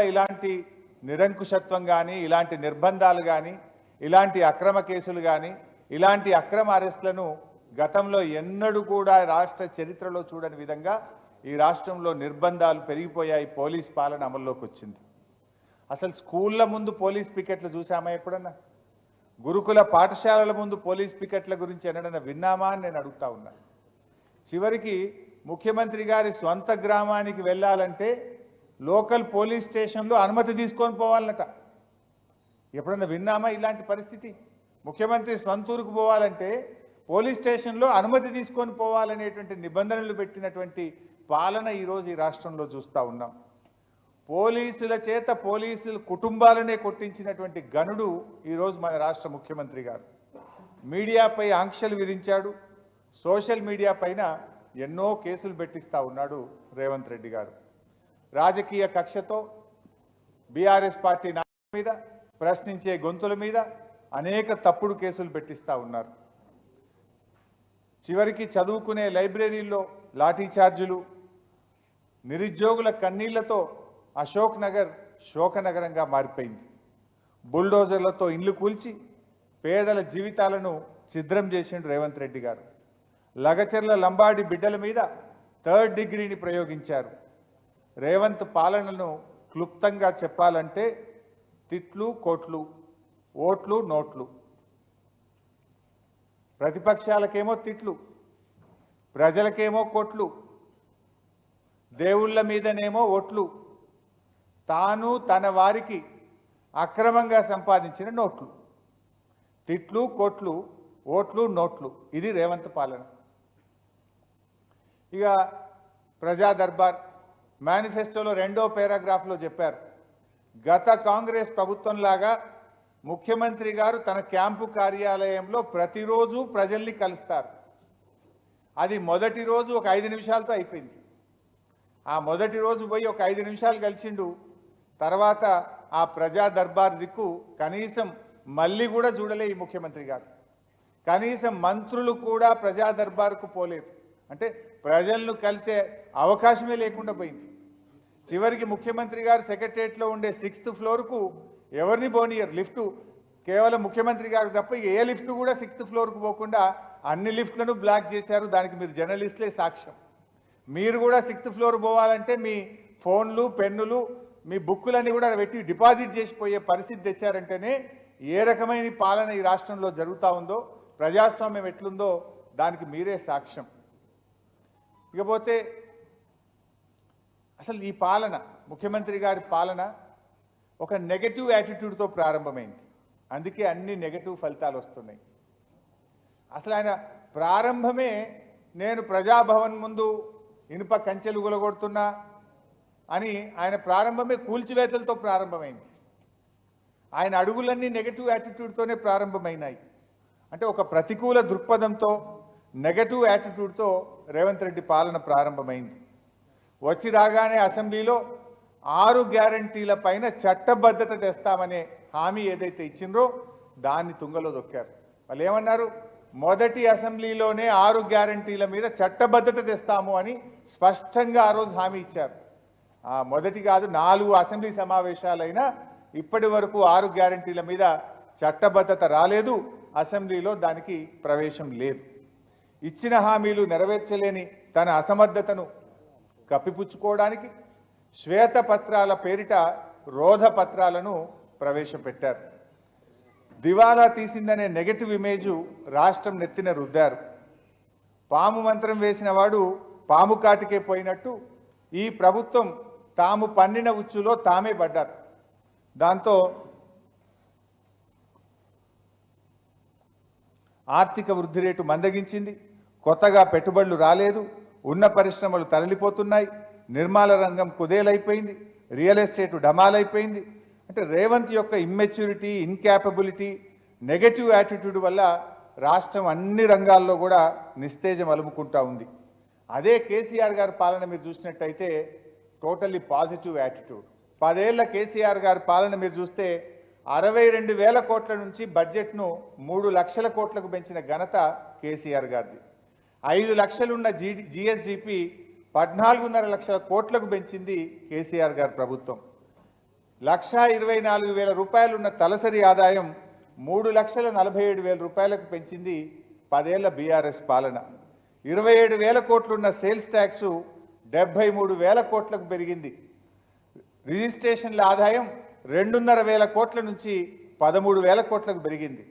ఇలాంటి నిరంకుశత్వం కానీ, ఇలాంటి నిర్బంధాలు కానీ, ఇలాంటి అక్రమ కేసులు కానీ, ఇలాంటి అక్రమ అరెస్టులను గతంలో ఎన్నడూ కూడా రాష్ట్ర చరిత్రలో చూడని విధంగా ఈ రాష్ట్రంలో నిర్బంధాలు పెరిగిపోయాయి. పోలీస్ పాలన అమల్లోకి వచ్చింది. అసలు స్కూళ్ళ ముందు పోలీస్ పికెట్లు చూసామా ఎప్పుడన్నా? గురుకుల పాఠశాలల ముందు పోలీస్ పికెట్ల గురించి ఎన్నడన్నా విన్నామా అని నేను అడుగుతా ఉన్నా. చివరికి ముఖ్యమంత్రి గారి స్వంత గ్రామానికి వెళ్ళాలంటే లోకల్ పోలీస్ స్టేషన్లో అనుమతి తీసుకొని పోవాలన్నట. ఎప్పుడన్నా విన్నామా ఇలాంటి పరిస్థితి? ముఖ్యమంత్రి సొంతూరుకు పోవాలంటే పోలీస్ స్టేషన్లో అనుమతి తీసుకొని పోవాలనేటువంటి నిబంధనలు పెట్టినటువంటి పాలన ఈరోజు ఈ రాష్ట్రంలో చూస్తూ ఉన్నాం. పోలీసుల చేత పోలీసుల కుటుంబాలనే కొట్టించినటువంటి గనుడు ఈరోజు మన రాష్ట్ర ముఖ్యమంత్రి గారు. మీడియాపై ఆంక్షలు విధించాడు. సోషల్ మీడియా పైన ఎన్నో కేసులు పెట్టిస్తూ ఉన్నాడు రేవంత్ రెడ్డి గారు. రాజకీయ కక్షతో బీఆర్ఎస్ పార్టీ నాయకుల మీద, ప్రశ్నించే గొంతుల మీద అనేక తప్పుడు కేసులు పెట్టిస్తూ ఉన్నారు. చివరికి చదువుకునే లైబ్రరీల్లో లాఠీ చార్జీలు, నిరుద్యోగుల కన్నీళ్లతో అశోక్ నగర్ శోకనగరంగా మారిపోయింది. బుల్డోజర్లతో ఇండ్లు కూల్చి పేదల జీవితాలను ఛిద్రం చేసిండు రేవంత్ రెడ్డి గారు. లగచర్ల లంబాడి బిడ్డల మీద 3rd డిగ్రీని ప్రయోగించారు. రేవంత్ పాలనను క్లుప్తంగా చెప్పాలంటే తిట్లు, కోట్లు, ఓట్లు, నోట్లు. ప్రతిపక్షాలకేమో తిట్లు, ప్రజలకేమో కోట్లు, దేవుళ్ళ మీదనేమో ఓట్లు, తాను తన వారికి అక్రమంగా సంపాదించిన నోట్లు. తిట్లు, కోట్లు, ఓట్లు, నోట్లు. ఇది రేవంత్ పాలన. ఇక ప్రజా దర్బార్ మేనిఫెస్టోలో 2వ పారాగ్రాఫ్లో చెప్పారు, గత కాంగ్రెస్ ప్రభుత్వంలాగా ముఖ్యమంత్రి గారు తన క్యాంపు కార్యాలయంలో ప్రతిరోజు ప్రజల్ని కలుస్తారు. అది మొదటి రోజు ఒక 5 నిమిషాలతో అయిపోయింది. ఆ మొదటి రోజు పోయి ఒక 5 నిమిషాలు కలిసిండు. తర్వాత ఆ ప్రజా దర్బార్ దిక్కు కనీసం మళ్ళీ కూడా చూడలే ఈ ముఖ్యమంత్రి గారు. కనీసం మంత్రులు కూడా ప్రజా దర్బార్కు పోలేదు. అంటే ప్రజలను కలిసే అవకాశమే లేకుండా పోయింది. చివరికి ముఖ్యమంత్రి గారు సెక్రటరియట్లో ఉండే 6th ఫ్లోర్కు ఎవరిని పోనీయరు. లిఫ్టు కేవలం ముఖ్యమంత్రి గారు తప్ప ఏ లిఫ్ట్ కూడా 6th ఫ్లోర్కు పోకుండా అన్ని లిఫ్ట్లను బ్లాక్ చేశారు. దానికి మీరు జర్నలిస్టులే సాక్ష్యం. మీరు కూడా 6th ఫ్లోర్ పోవాలంటే మీ ఫోన్లు, పెన్నులు, మీ బుక్కులన్నీ కూడా పెట్టి డిపాజిట్ చేసిపోయే పరిస్థితి తెచ్చారంటేనే ఏ రకమైన పాలన ఈ రాష్ట్రంలో జరుగుతూ ఉందో, ప్రజాస్వామ్యం ఎట్లుందో దానికి మీరే సాక్ష్యం. ఇకపోతే అసలు ఈ పాలన, ముఖ్యమంత్రి గారి పాలన ఒక నెగటివ్ యాటిట్యూడ్తో ప్రారంభమైంది. అందుకే అన్ని నెగటివ్ ఫలితాలు వస్తున్నాయి. అసలు ఆయన ప్రారంభమే నేను ప్రజాభవన్ ముందు ఇనుప కంచెలు గులగొడుతున్నా అని ఆయన ప్రారంభమే కూల్చివేతలతో ప్రారంభమైంది. ఆయన అడుగులన్నీ నెగటివ్ యాటిట్యూడ్తోనే ప్రారంభమైనాయి. అంటే ఒక ప్రతికూల దృక్పథంతో, నెగటివ్ యాటిట్యూడ్తో రేవంత్ రెడ్డి పాలన ప్రారంభమైంది. వచ్చి రాగానే అసెంబ్లీలో 6 గ్యారంటీల పైన చట్టబద్ధత తెస్తామనే హామీ ఏదైతే ఇచ్చిండ్రో దాన్ని తుంగలో దొక్కారు. వాళ్ళు ఏమన్నారు? మొదటి అసెంబ్లీలోనే 6 గ్యారంటీల మీద చట్టబద్ధత తెస్తాము అని స్పష్టంగా ఆ రోజు హామీ ఇచ్చారు. మొదటి కాదు, 4 అసెంబ్లీ సమావేశాలైనా ఇప్పటి వరకు 6 గ్యారంటీల మీద చట్టబద్ధత రాలేదు. అసెంబ్లీలో దానికి ప్రవేశం లేదు. ఇచ్చిన హామీలు నెరవేర్చలేని తన అసమర్థతను కప్పిపుచ్చుకోవడానికి శ్వేతపత్రాల పేరిట రోధ పత్రాలను ప్రవేశపెట్టారు. దివాలా తీసిందనే నెగటివ్ ఇమేజు రాష్ట్రం నెత్తిన రుద్దారు. పాము మంత్రం వేసిన వాడు పాము కాటికే పోయినట్టు ఈ ప్రభుత్వం తాము పన్నిన ఉచ్చులో తామే పడ్డారు. దాంతో ఆర్థిక వృద్ధి రేటు మందగించింది. కొత్తగా పెట్టుబడులు రాలేదు. ఉన్న పరిశ్రమలు తరలిపోతున్నాయి. నిర్మాణ రంగం కుదేలైపోయింది. Real estate డమాలైపోయింది. అంటే రేవంత్ యొక్క ఇమ్మెచ్యూరిటీ, ఇన్క్యాపబిలిటీ, నెగటివ్ యాటిట్యూడ్ వల్ల రాష్ట్రం అన్ని రంగాల్లో కూడా నిస్తేజం అలుముకుంటా ఉంది. అదే కేసీఆర్ గారి పాలన మీరు చూసినట్టయితే టోటల్లీ పాజిటివ్ యాటిట్యూడ్. 10 ఏళ్ల కేసీఆర్ గారి పాలన మీరు చూస్తే 62,000 కోట్ల నుంచి బడ్జెట్ను 3 లక్షల కోట్లకు పెంచిన ఘనత కేసీఆర్ గారిది. 5 లక్షలున్న జిఎస్డిపి 14.5 లక్షల కోట్లకు పెంచింది కేసీఆర్ గారి ప్రభుత్వం. 1,24,000 రూపాయలు ఉన్న తలసరి ఆదాయం 3,47,000 రూపాయలకు పెంచింది 10 ఏళ్ల బీఆర్ఎస్ పాలన. 27,000 కోట్లున్న సేల్స్ ట్యాక్స్ 73,000 కోట్లకు పెరిగింది. రిజిస్ట్రేషన్ల ఆదాయం 2,500 కోట్ల నుంచి 13,000 కోట్లకు పెరిగింది.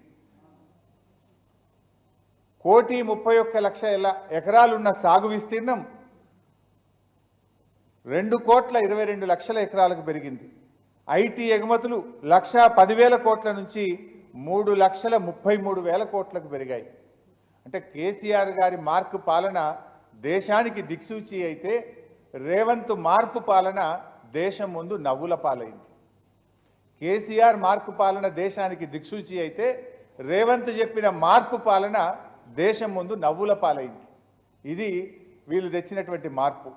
1,31,00,000 ఎకరాలున్న సాగు విస్తీర్ణం 2,22,00,000 ఎకరాలకు పెరిగింది. ఐటీ ఎగుమతులు 1,10,000 కోట్ల నుంచి 3,33,000 కోట్లకు పెరిగాయి. అంటే కేసీఆర్ గారి మార్పు పాలన దేశానికి దిక్సూచి అయితే రేవంత్ మార్పు పాలన దేశం ముందు నవ్వుల పాలైంది. కేసీఆర్ మార్పు పాలన దేశానికి దిక్సూచి అయితే రేవంత్ చెప్పిన మార్పు పాలన దేశం ముందు నవ్వుల పాలైంది. ఇది వీళ్ళు తెచ్చినటువంటి మార్పు.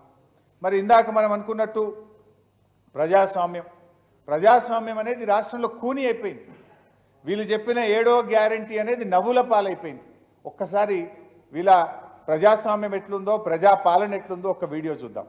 మరి ఇందాక మనం అనుకున్నట్టు ప్రజాస్వామ్యం అనేది రాష్ట్రంలో కూని అయిపోయింది. వీళ్ళు చెప్పిన 7వ గ్యారంటీ అనేది నవ్వుల పాలైపోయింది. ఒక్కసారి వీళ్ళ ప్రజాస్వామ్యం ఎట్లుందో, ప్రజాపాలన ఎట్లుందో ఒక వీడియో చూద్దాం.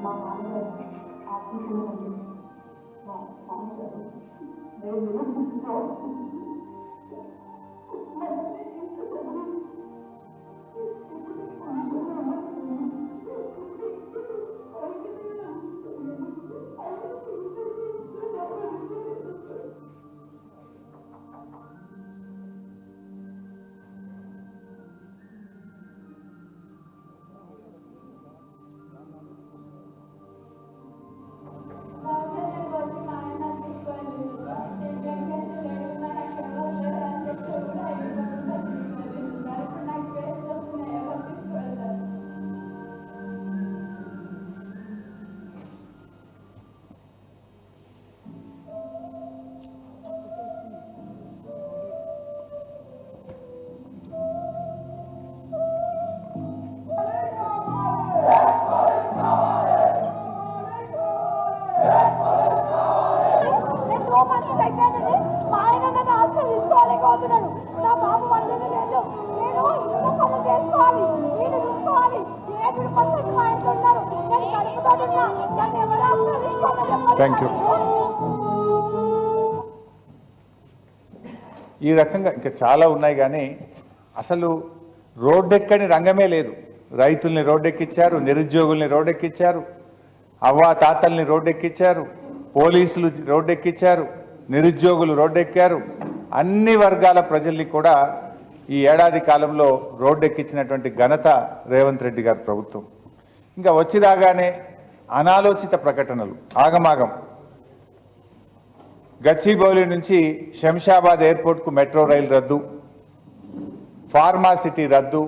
మా నాన్నగారు ఆశీర్వదించి మా సంవత్సరం నా బాబు 1 నెలలు నేను ఇంట్లో పనులు చేసుకోవాలి, వీడు చూసుకోవాలి, ఏడు పనులు మా ఇంట్లో ఉన్నారు, నేను కడుపుతోడున్నా, నన్ను ఎవరు ఆస్వాదించుకోవాలి. ఈ రకంగా ఇంకా చాలా ఉన్నాయి. కానీ అసలు రోడ్డెక్కని రంగమే లేదు. రైతుల్ని రోడ్డెక్కించారు, నిరుద్యోగుల్ని రోడ్డెక్కించారు, అవ్వా తాతల్ని రోడ్డెక్కించారు, పోలీసులు రోడ్డెక్కించారు, నిరుద్యోగులు రోడ్డెక్కారు. అన్ని వర్గాల ప్రజల్ని కూడా ఈ ఏడాది కాలంలో రోడ్డెక్కించినటువంటి ఘనత రేవంత్ రెడ్డి గారి ప్రభుత్వం. ఇంకా వచ్చి రాగానే అనాలోచిత ప్రకటనలు, ఆగమాగం. గచ్చిబౌలి నుంచి శంషాబాద్ ఎయిర్పోర్ట్కు మెట్రో రైలు రద్దు, ఫార్మా సిటీ రద్దు,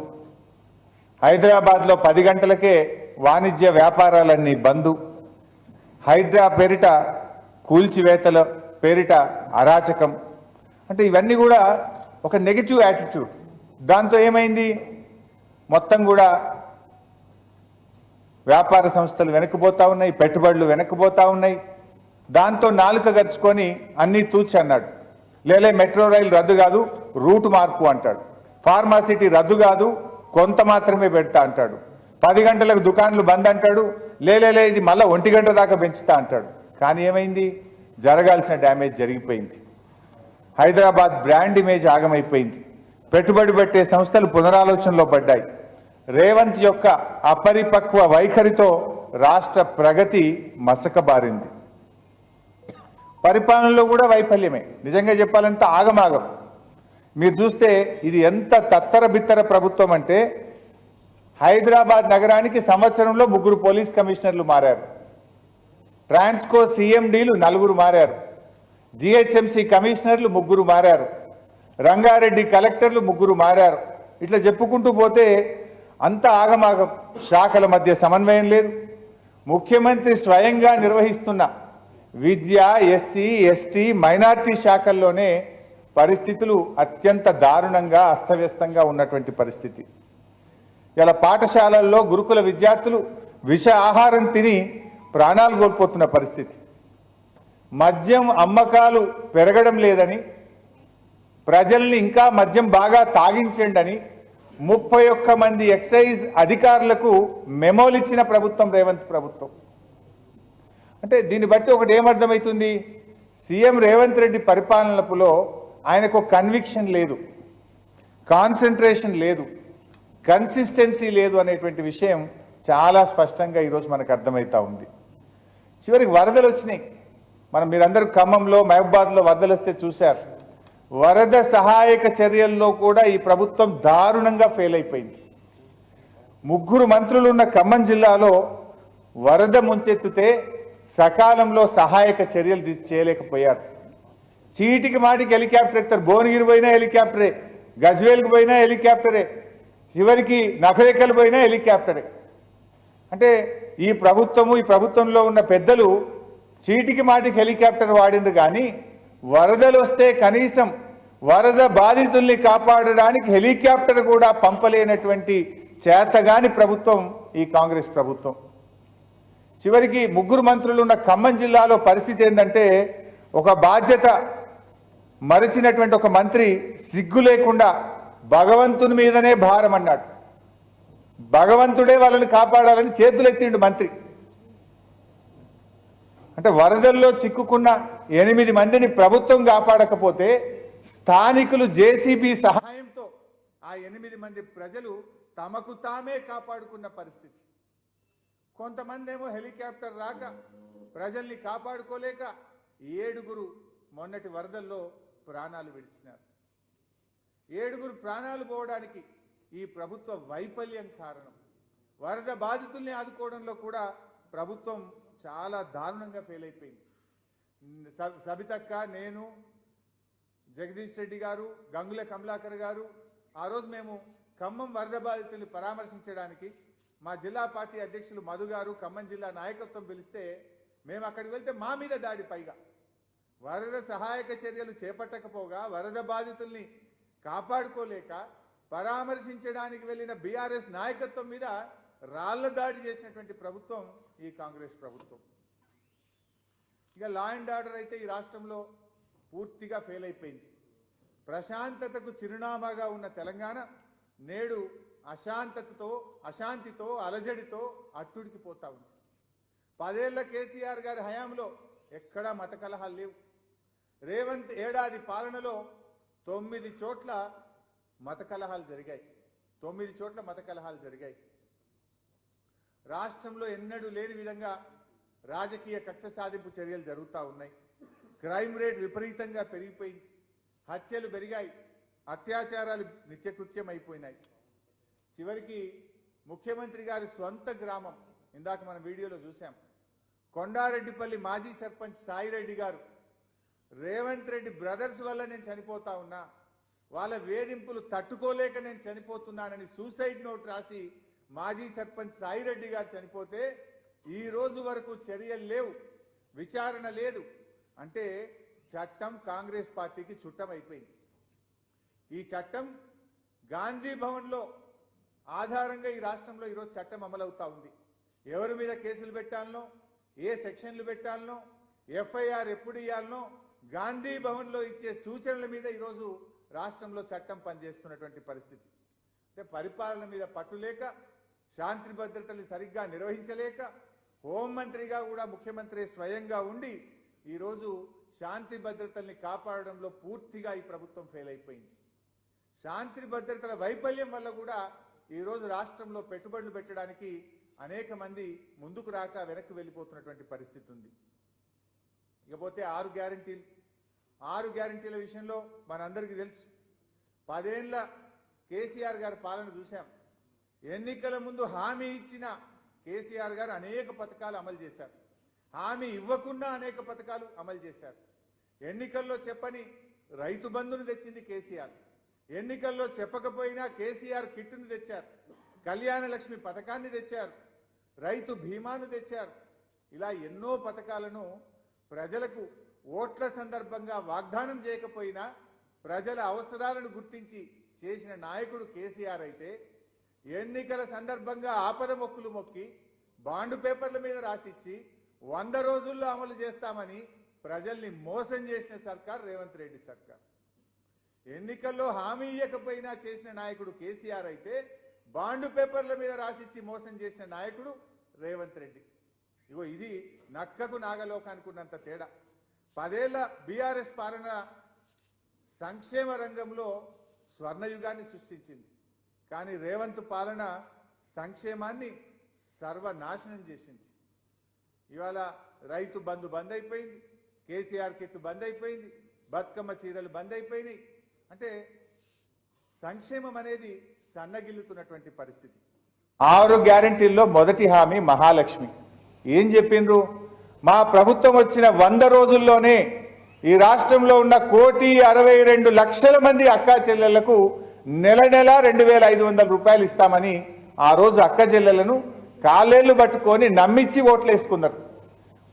హైదరాబాద్లో 10 గంటలకే వాణిజ్య వ్యాపారాలన్నీ బందు, హైడ్రా పేరిట కూల్చివేతల పేరిట అరాచకం. అంటే ఇవన్నీ కూడా ఒక నెగిటివ్ యాటిట్యూడ్. దాంతో ఏమైంది, మొత్తం కూడా వ్యాపార సంస్థలు వెనక్కిపోతా ఉన్నాయి, పెట్టుబడులు వెనక్కిపోతా ఉన్నాయి. దాంతో నాలుక గరుచుకొని అన్నీ తూచి అన్నాడు. లేలే మెట్రో రైలు రద్దు కాదు, రూట్ మార్పు అంటాడు. ఫార్మాసిటీ రద్దు కాదు, కొంత మాత్రమే పెడతా అంటాడు. 10 గంటలకు దుకాణాలు బంద్ అంటాడు. లేలే ఇది మళ్ళీ 1 గంట దాకా పెంచుతా అంటాడు. కానీ ఏమైంది, జరగాల్సిన డ్యామేజ్ జరిగిపోయింది. హైదరాబాద్ బ్రాండ్ ఇమేజ్ ఆగమైపోయింది. పెట్టుబడి పెట్టే సంస్థలు పునరాలోచనలో పడ్డాయి. రేవంత్ యొక్క అపరిపక్వ వైఖరితో రాష్ట్ర ప్రగతి మసకబారింది. పరిపాలనలో కూడా వైఫల్యమే. నిజంగా చెప్పాలంటే ఆగమాగం. మీరు చూస్తే ఇది ఎంత తత్తర బిత్తర ప్రభుత్వం అంటే హైదరాబాద్ నగరానికి సంవత్సరంలో 3 పోలీస్ కమిషనర్లు మారారు, ట్రాన్స్కో సిఎండీలు 4 మారారు, జిహెచ్ఎంసీ కమిషనర్లు 3 మారారు, రంగారెడ్డి కలెక్టర్లు 3 మారారు. ఇట్లా చెప్పుకుంటూ పోతే అంత ఆగమాగం. శాఖల మధ్య సమన్వయం లేదు. ముఖ్యమంత్రి స్వయంగా నిర్వహిస్తున్న విద్య, ఎస్సీ, ఎస్టీ, మైనార్టీ శాఖల్లోనే పరిస్థితులు అత్యంత దారుణంగా అస్తవ్యస్తంగా ఉన్నటువంటి పరిస్థితి. ఇలా పాఠశాలల్లో గురుకుల విద్యార్థులు విష ఆహారం తిని ప్రాణాలు కోల్పోతున్న పరిస్థితి. మద్యం అమ్మకాలు పెరగడం లేదని, ప్రజల్ని ఇంకా మద్యం బాగా తాగించండి 31 మంది ఎక్సైజ్ అధికారులకు మెమోలు ఇచ్చిన ప్రభుత్వం రేవంత్ ప్రభుత్వం. అంటే దీన్ని బట్టి ఒకటి ఏమర్థమవుతుంది, సీఎం రేవంత్ రెడ్డి పరిపాలనలో ఆయనకు కన్విక్షన్ లేదు, కాన్సన్ట్రేషన్ లేదు, కన్సిస్టెన్సీ లేదు అనేటువంటి విషయం చాలా స్పష్టంగా ఈరోజు మనకు అర్థమవుతా ఉంది. చివరికి వరదలు వచ్చినాయి. మీరందరూ ఖమ్మంలో, మహబూబాద్లో వరదలు వస్తే చూశారు. వరద సహాయక చర్యల్లో కూడా ఈ ప్రభుత్వం దారుణంగా ఫెయిల్ అయిపోయింది. 3 మంత్రులు ఉన్న ఖమ్మం జిల్లాలో వరద ముంచెత్తితే సకాలంలో సహాయక చర్యలు చేయలేకపోయారు. చీటికి మాటికి హెలికాప్టర్ ఎత్తారు. భువనగిరి పోయినా హెలికాప్టరే, గజ్వేల్కి పోయినా హెలికాప్టరే, చివరికి నఖరేకల్ పోయినా హెలికాప్టరే. అంటే ఈ ప్రభుత్వంలో ఉన్న పెద్దలు చీటికి మాటికి హెలికాప్టర్ వాడింది కానీ వరదలు వస్తే కనీసం వరద బాధితుల్ని కాపాడడానికి హెలికాప్టర్ కూడా పంపలేనటువంటి చేతగాని ప్రభుత్వం ఈ కాంగ్రెస్ ప్రభుత్వం. చివరికి 3 మంత్రులు ఉన్న ఖమ్మం జిల్లాలో పరిస్థితి ఏంటంటే ఒక బాధ్యత మరిచినటువంటి ఒక మంత్రి సిగ్గు లేకుండా భగవంతుని మీదనే భారం అన్నాడు. భగవంతుడే వాళ్ళని కాపాడాలని చేతులెత్తిండు మంత్రి. అంటే వరదల్లో చిక్కుకున్న 8 మందిని ప్రభుత్వం కాపాడకపోతే స్థానికులు జేసీబీ సహాయంతో ఆ 8 మంది ప్రజలు తమకు తామే కాపాడుకున్న పరిస్థితి. కొంతమంది ఏమో హెలికాప్టర్ రాక ప్రజల్ని కాపాడుకోలేక 7 మొన్నటి వరదల్లో ప్రాణాలు విడిచినారు. 7 ప్రాణాలు పోవడానికి ఈ ప్రభుత్వ వైఫల్యం కారణం. వరద బాధితుల్ని ఆదుకోవడంలో కూడా ప్రభుత్వం చాలా దారుణంగా ఫెయిల్ అయిపోయింది. సబితక్క, నేను, జగదీష్ రెడ్డి గారు, గంగుల కమలాకర్ గారు ఆ రోజు మేము ఖమ్మం వరద బాధితుల్ని పరామర్శించడానికి మా జిల్లా పార్టీ అధ్యక్షులు మధు గారు, ఖమ్మం జిల్లా నాయకత్వం పిలిస్తే మేము అక్కడికి వెళ్తే మా మీద దాడి. పైగా వరద సహాయక చర్యలు చేపట్టకపోగా వరద బాధితుల్ని కాపాడుకోలేక పరామర్శించడానికి వెళ్ళిన బీఆర్ఎస్ నాయకత్వం మీద రాళ్ల దాడి చేసినటువంటి ప్రభుత్వం ఈ కాంగ్రెస్ ప్రభుత్వం. ఇక లా అండ్ ఆర్డర్ అయితే ఈ రాష్ట్రంలో పూర్తిగా ఫెయిల్ అయిపోయింది. ప్రశాంతతకు చిరునామాగా ఉన్న తెలంగాణ నేడు అశాంతితో అలజడితో అట్టుడికిపోతా ఉంది. 10 ఏళ్ల కేసీఆర్ గారి హయాంలో ఎక్కడా మత కలహాలు లేవు. రేవంత్ ఏడాది పాలనలో 9 చోట్ల మత కలహాలు జరిగాయి. 9 చోట్ల మత కలహాలు జరిగాయి. రాష్ట్రంలో ఎన్నడూ లేని విధంగా రాజకీయ కక్ష సాధింపు చర్యలు జరుగుతూ ఉన్నాయి. క్రైమ్ రేట్ విపరీతంగా పెరిగిపోయింది. హత్యలు పెరిగాయి. అత్యాచారాలు నిత్యకృత్యం అయిపోయినాయి. చివరికి ముఖ్యమంత్రి గారి స్వంత గ్రామం, ఇందాక మన వీడియోలో చూసాం, కొండారెడ్డిపల్లి మాజీ సర్పంచ్ సాయిరెడ్డి గారు రేవంత్ రెడ్డి బ్రదర్స్ వల్ల నేను చనిపోతా ఉన్నా, వాళ్ళ వేధింపులు తట్టుకోలేక నేను చనిపోతున్నానని సూసైడ్ నోట్ రాసి మాజీ సర్పంచ్ సాయిరెడ్డి గారు చనిపోతే ఈ రోజు వరకు చర్యలు లేవు, విచారణ లేదు. అంటే చట్టం కాంగ్రెస్ పార్టీకి చుట్టమైపోయింది. ఈ చట్టం గాంధీ భవన్లో ఆధారంగా ఈ రాష్ట్రంలో ఈరోజు చట్టం అమలవుతా ఉంది. ఎవరి మీద కేసులు పెట్టాలనో, ఏ సెక్షన్లు పెట్టాలనో, ఎఫ్ఐఆర్ ఎప్పుడు ఇవ్వాలనో గాంధీ భవన్లో ఇచ్చే సూచనల మీద ఈరోజు రాష్ట్రంలో చట్టం పనిచేస్తున్నటువంటి పరిస్థితి. అంటే పరిపాలన మీద పట్టులేక, శాంతి భద్రతల్ని సరిగ్గా నిర్వహించలేక, హోంమంత్రిగా కూడా ముఖ్యమంత్రి స్వయంగా ఉండి ఈరోజు శాంతి భద్రతల్ని కాపాడడంలో పూర్తిగా ఈ ప్రభుత్వం ఫెయిల్ అయిపోయింది. శాంతి భద్రతల వైఫల్యం వల్ల కూడా ఈరోజు రాష్ట్రంలో పెట్టుబడులు పెట్టడానికి అనేక మంది ముందుకు రాక వెనక్కి వెళ్ళిపోతున్నటువంటి పరిస్థితి ఉంది. ఇకపోతే 6 గ్యారెంటీల విషయంలో మనందరికీ తెలుసు. 10 ఏళ్ల కేసీఆర్ గారి పాలన చూశాం. ఎన్నికల ముందు హామీ ఇచ్చిన కేసీఆర్ గారు అనేక పథకాలు అమలు చేశారు. హామీ ఇవ్వకుండా అనేక పథకాలు అమలు చేశారు. ఎన్నికల్లో చెప్పని రైతు బంధును తెచ్చింది కేసీఆర్. ఎన్నికల్లో చెప్పకపోయినా కేసీఆర్ కిట్టును తెచ్చారు. కళ్యాణ లక్ష్మి పథకాన్ని తెచ్చారు. రైతు బీమాను తెచ్చారు. ఇలా ఎన్నో పథకాలను ప్రజలకు ఓట్ల సందర్భంగా వాగ్దానం చేయకపోయినా ప్రజల అవసరాలను గుర్తించి చేసిన నాయకుడు కేసీఆర్ అయితే, ఎన్నికల సందర్భంగా ఆపద మొక్కులు మొక్కి బాండు పేపర్ల మీద రాసిచ్చి 100 రోజుల్లో అమలు చేస్తామని ప్రజల్ని మోసం చేసిన సర్కార్ రేవంత్ రెడ్డి సర్కార్. ఎన్నికల్లో హామీ ఇవ్వకపోయినా చేసిన నాయకుడు కేసీఆర్ అయితే, బాండు పేపర్ల మీద రాసిచ్చి మోసం చేసిన నాయకుడు రేవంత్ రెడ్డి. ఇగో ఇది నక్కకు నాగలోకానికి ఉన్నంత తేడా. 10 ఏళ్ల బీఆర్ఎస్ పాలన సంక్షేమ రంగంలో స్వర్ణయుగాన్ని సృష్టించింది. కానీ రేవంత్ పాలన సంక్షేమాన్ని సర్వనాశనం చేసింది. ఇవాళ రైతు బంధు బంద్ అయిపోయింది, కేసీఆర్ కిట్ బంద్ అయిపోయింది, బతుకమ్మ చీరలు బంద్ అయిపోయినాయి. అంటే సంక్షేమం అనేది సన్నగిల్లుతున్నటువంటి పరిస్థితి. 6 గ్యారెంటీల్లో మొదటి హామీ మహాలక్ష్మి. ఏం చెప్పిండ్రు? మా ప్రభుత్వం వచ్చిన 100 రోజుల్లోనే ఈ రాష్ట్రంలో ఉన్న 1,62,00,000 మంది అక్కా చెల్లెళ్లకు నెల 2,500 రూపాయలు ఇస్తామని ఆ రోజు అక్క చెల్లెలను కాలేళ్లు పట్టుకొని నమ్మించి ఓట్లేసుకున్నారు.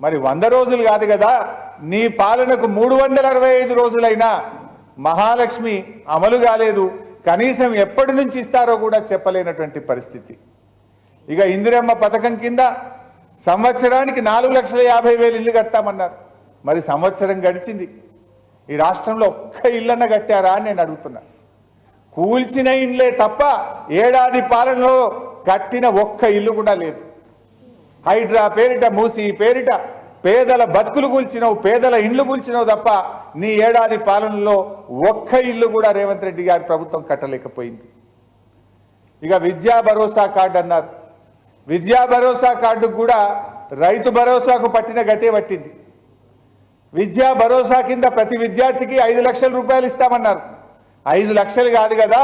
మరి 100 రోజులు కాదు కదా, నీ పాలనకు 365 రోజులైనా మహాలక్ష్మి అమలు కాలేదు. కనీసం ఎప్పటి నుంచి ఇస్తారో కూడా చెప్పలేనటువంటి పరిస్థితి. ఇక ఇందిరమ్మ పథకం కింద సంవత్సరానికి 4,50,000 ఇల్లు కట్టామన్నారు. మరి సంవత్సరం గడిచింది, ఈ రాష్ట్రంలో ఒక్క ఇల్లన్న కట్టారా అని నేను అడుగుతున్నా. కూల్చిన ఇండ్లే తప్ప ఏడాది పాలనలో కట్టిన ఒక్క ఇల్లు కూడా లేదు. హైడ్రా పేరిట, మూసి పేరిట పేదల బతుకులు కూల్చినవు, పేదల ఇండ్లు కూల్చినవు తప్ప నీ ఏడాది పాలనలో ఒక్క ఇల్లు కూడా రేవంత్ రెడ్డి గారి ప్రభుత్వం కట్టలేకపోయింది. ఇక విద్యా భరోసా కార్డు అన్నారు. విద్యా భరోసా కార్డు కూడా రైతు భరోసాకు పట్టిన గతే పట్టింది. విద్యా భరోసా కింద ప్రతి విద్యార్థికి 5 లక్షల రూపాయలు ఇస్తామన్నారు. 5 లక్షలు కాదు కదా,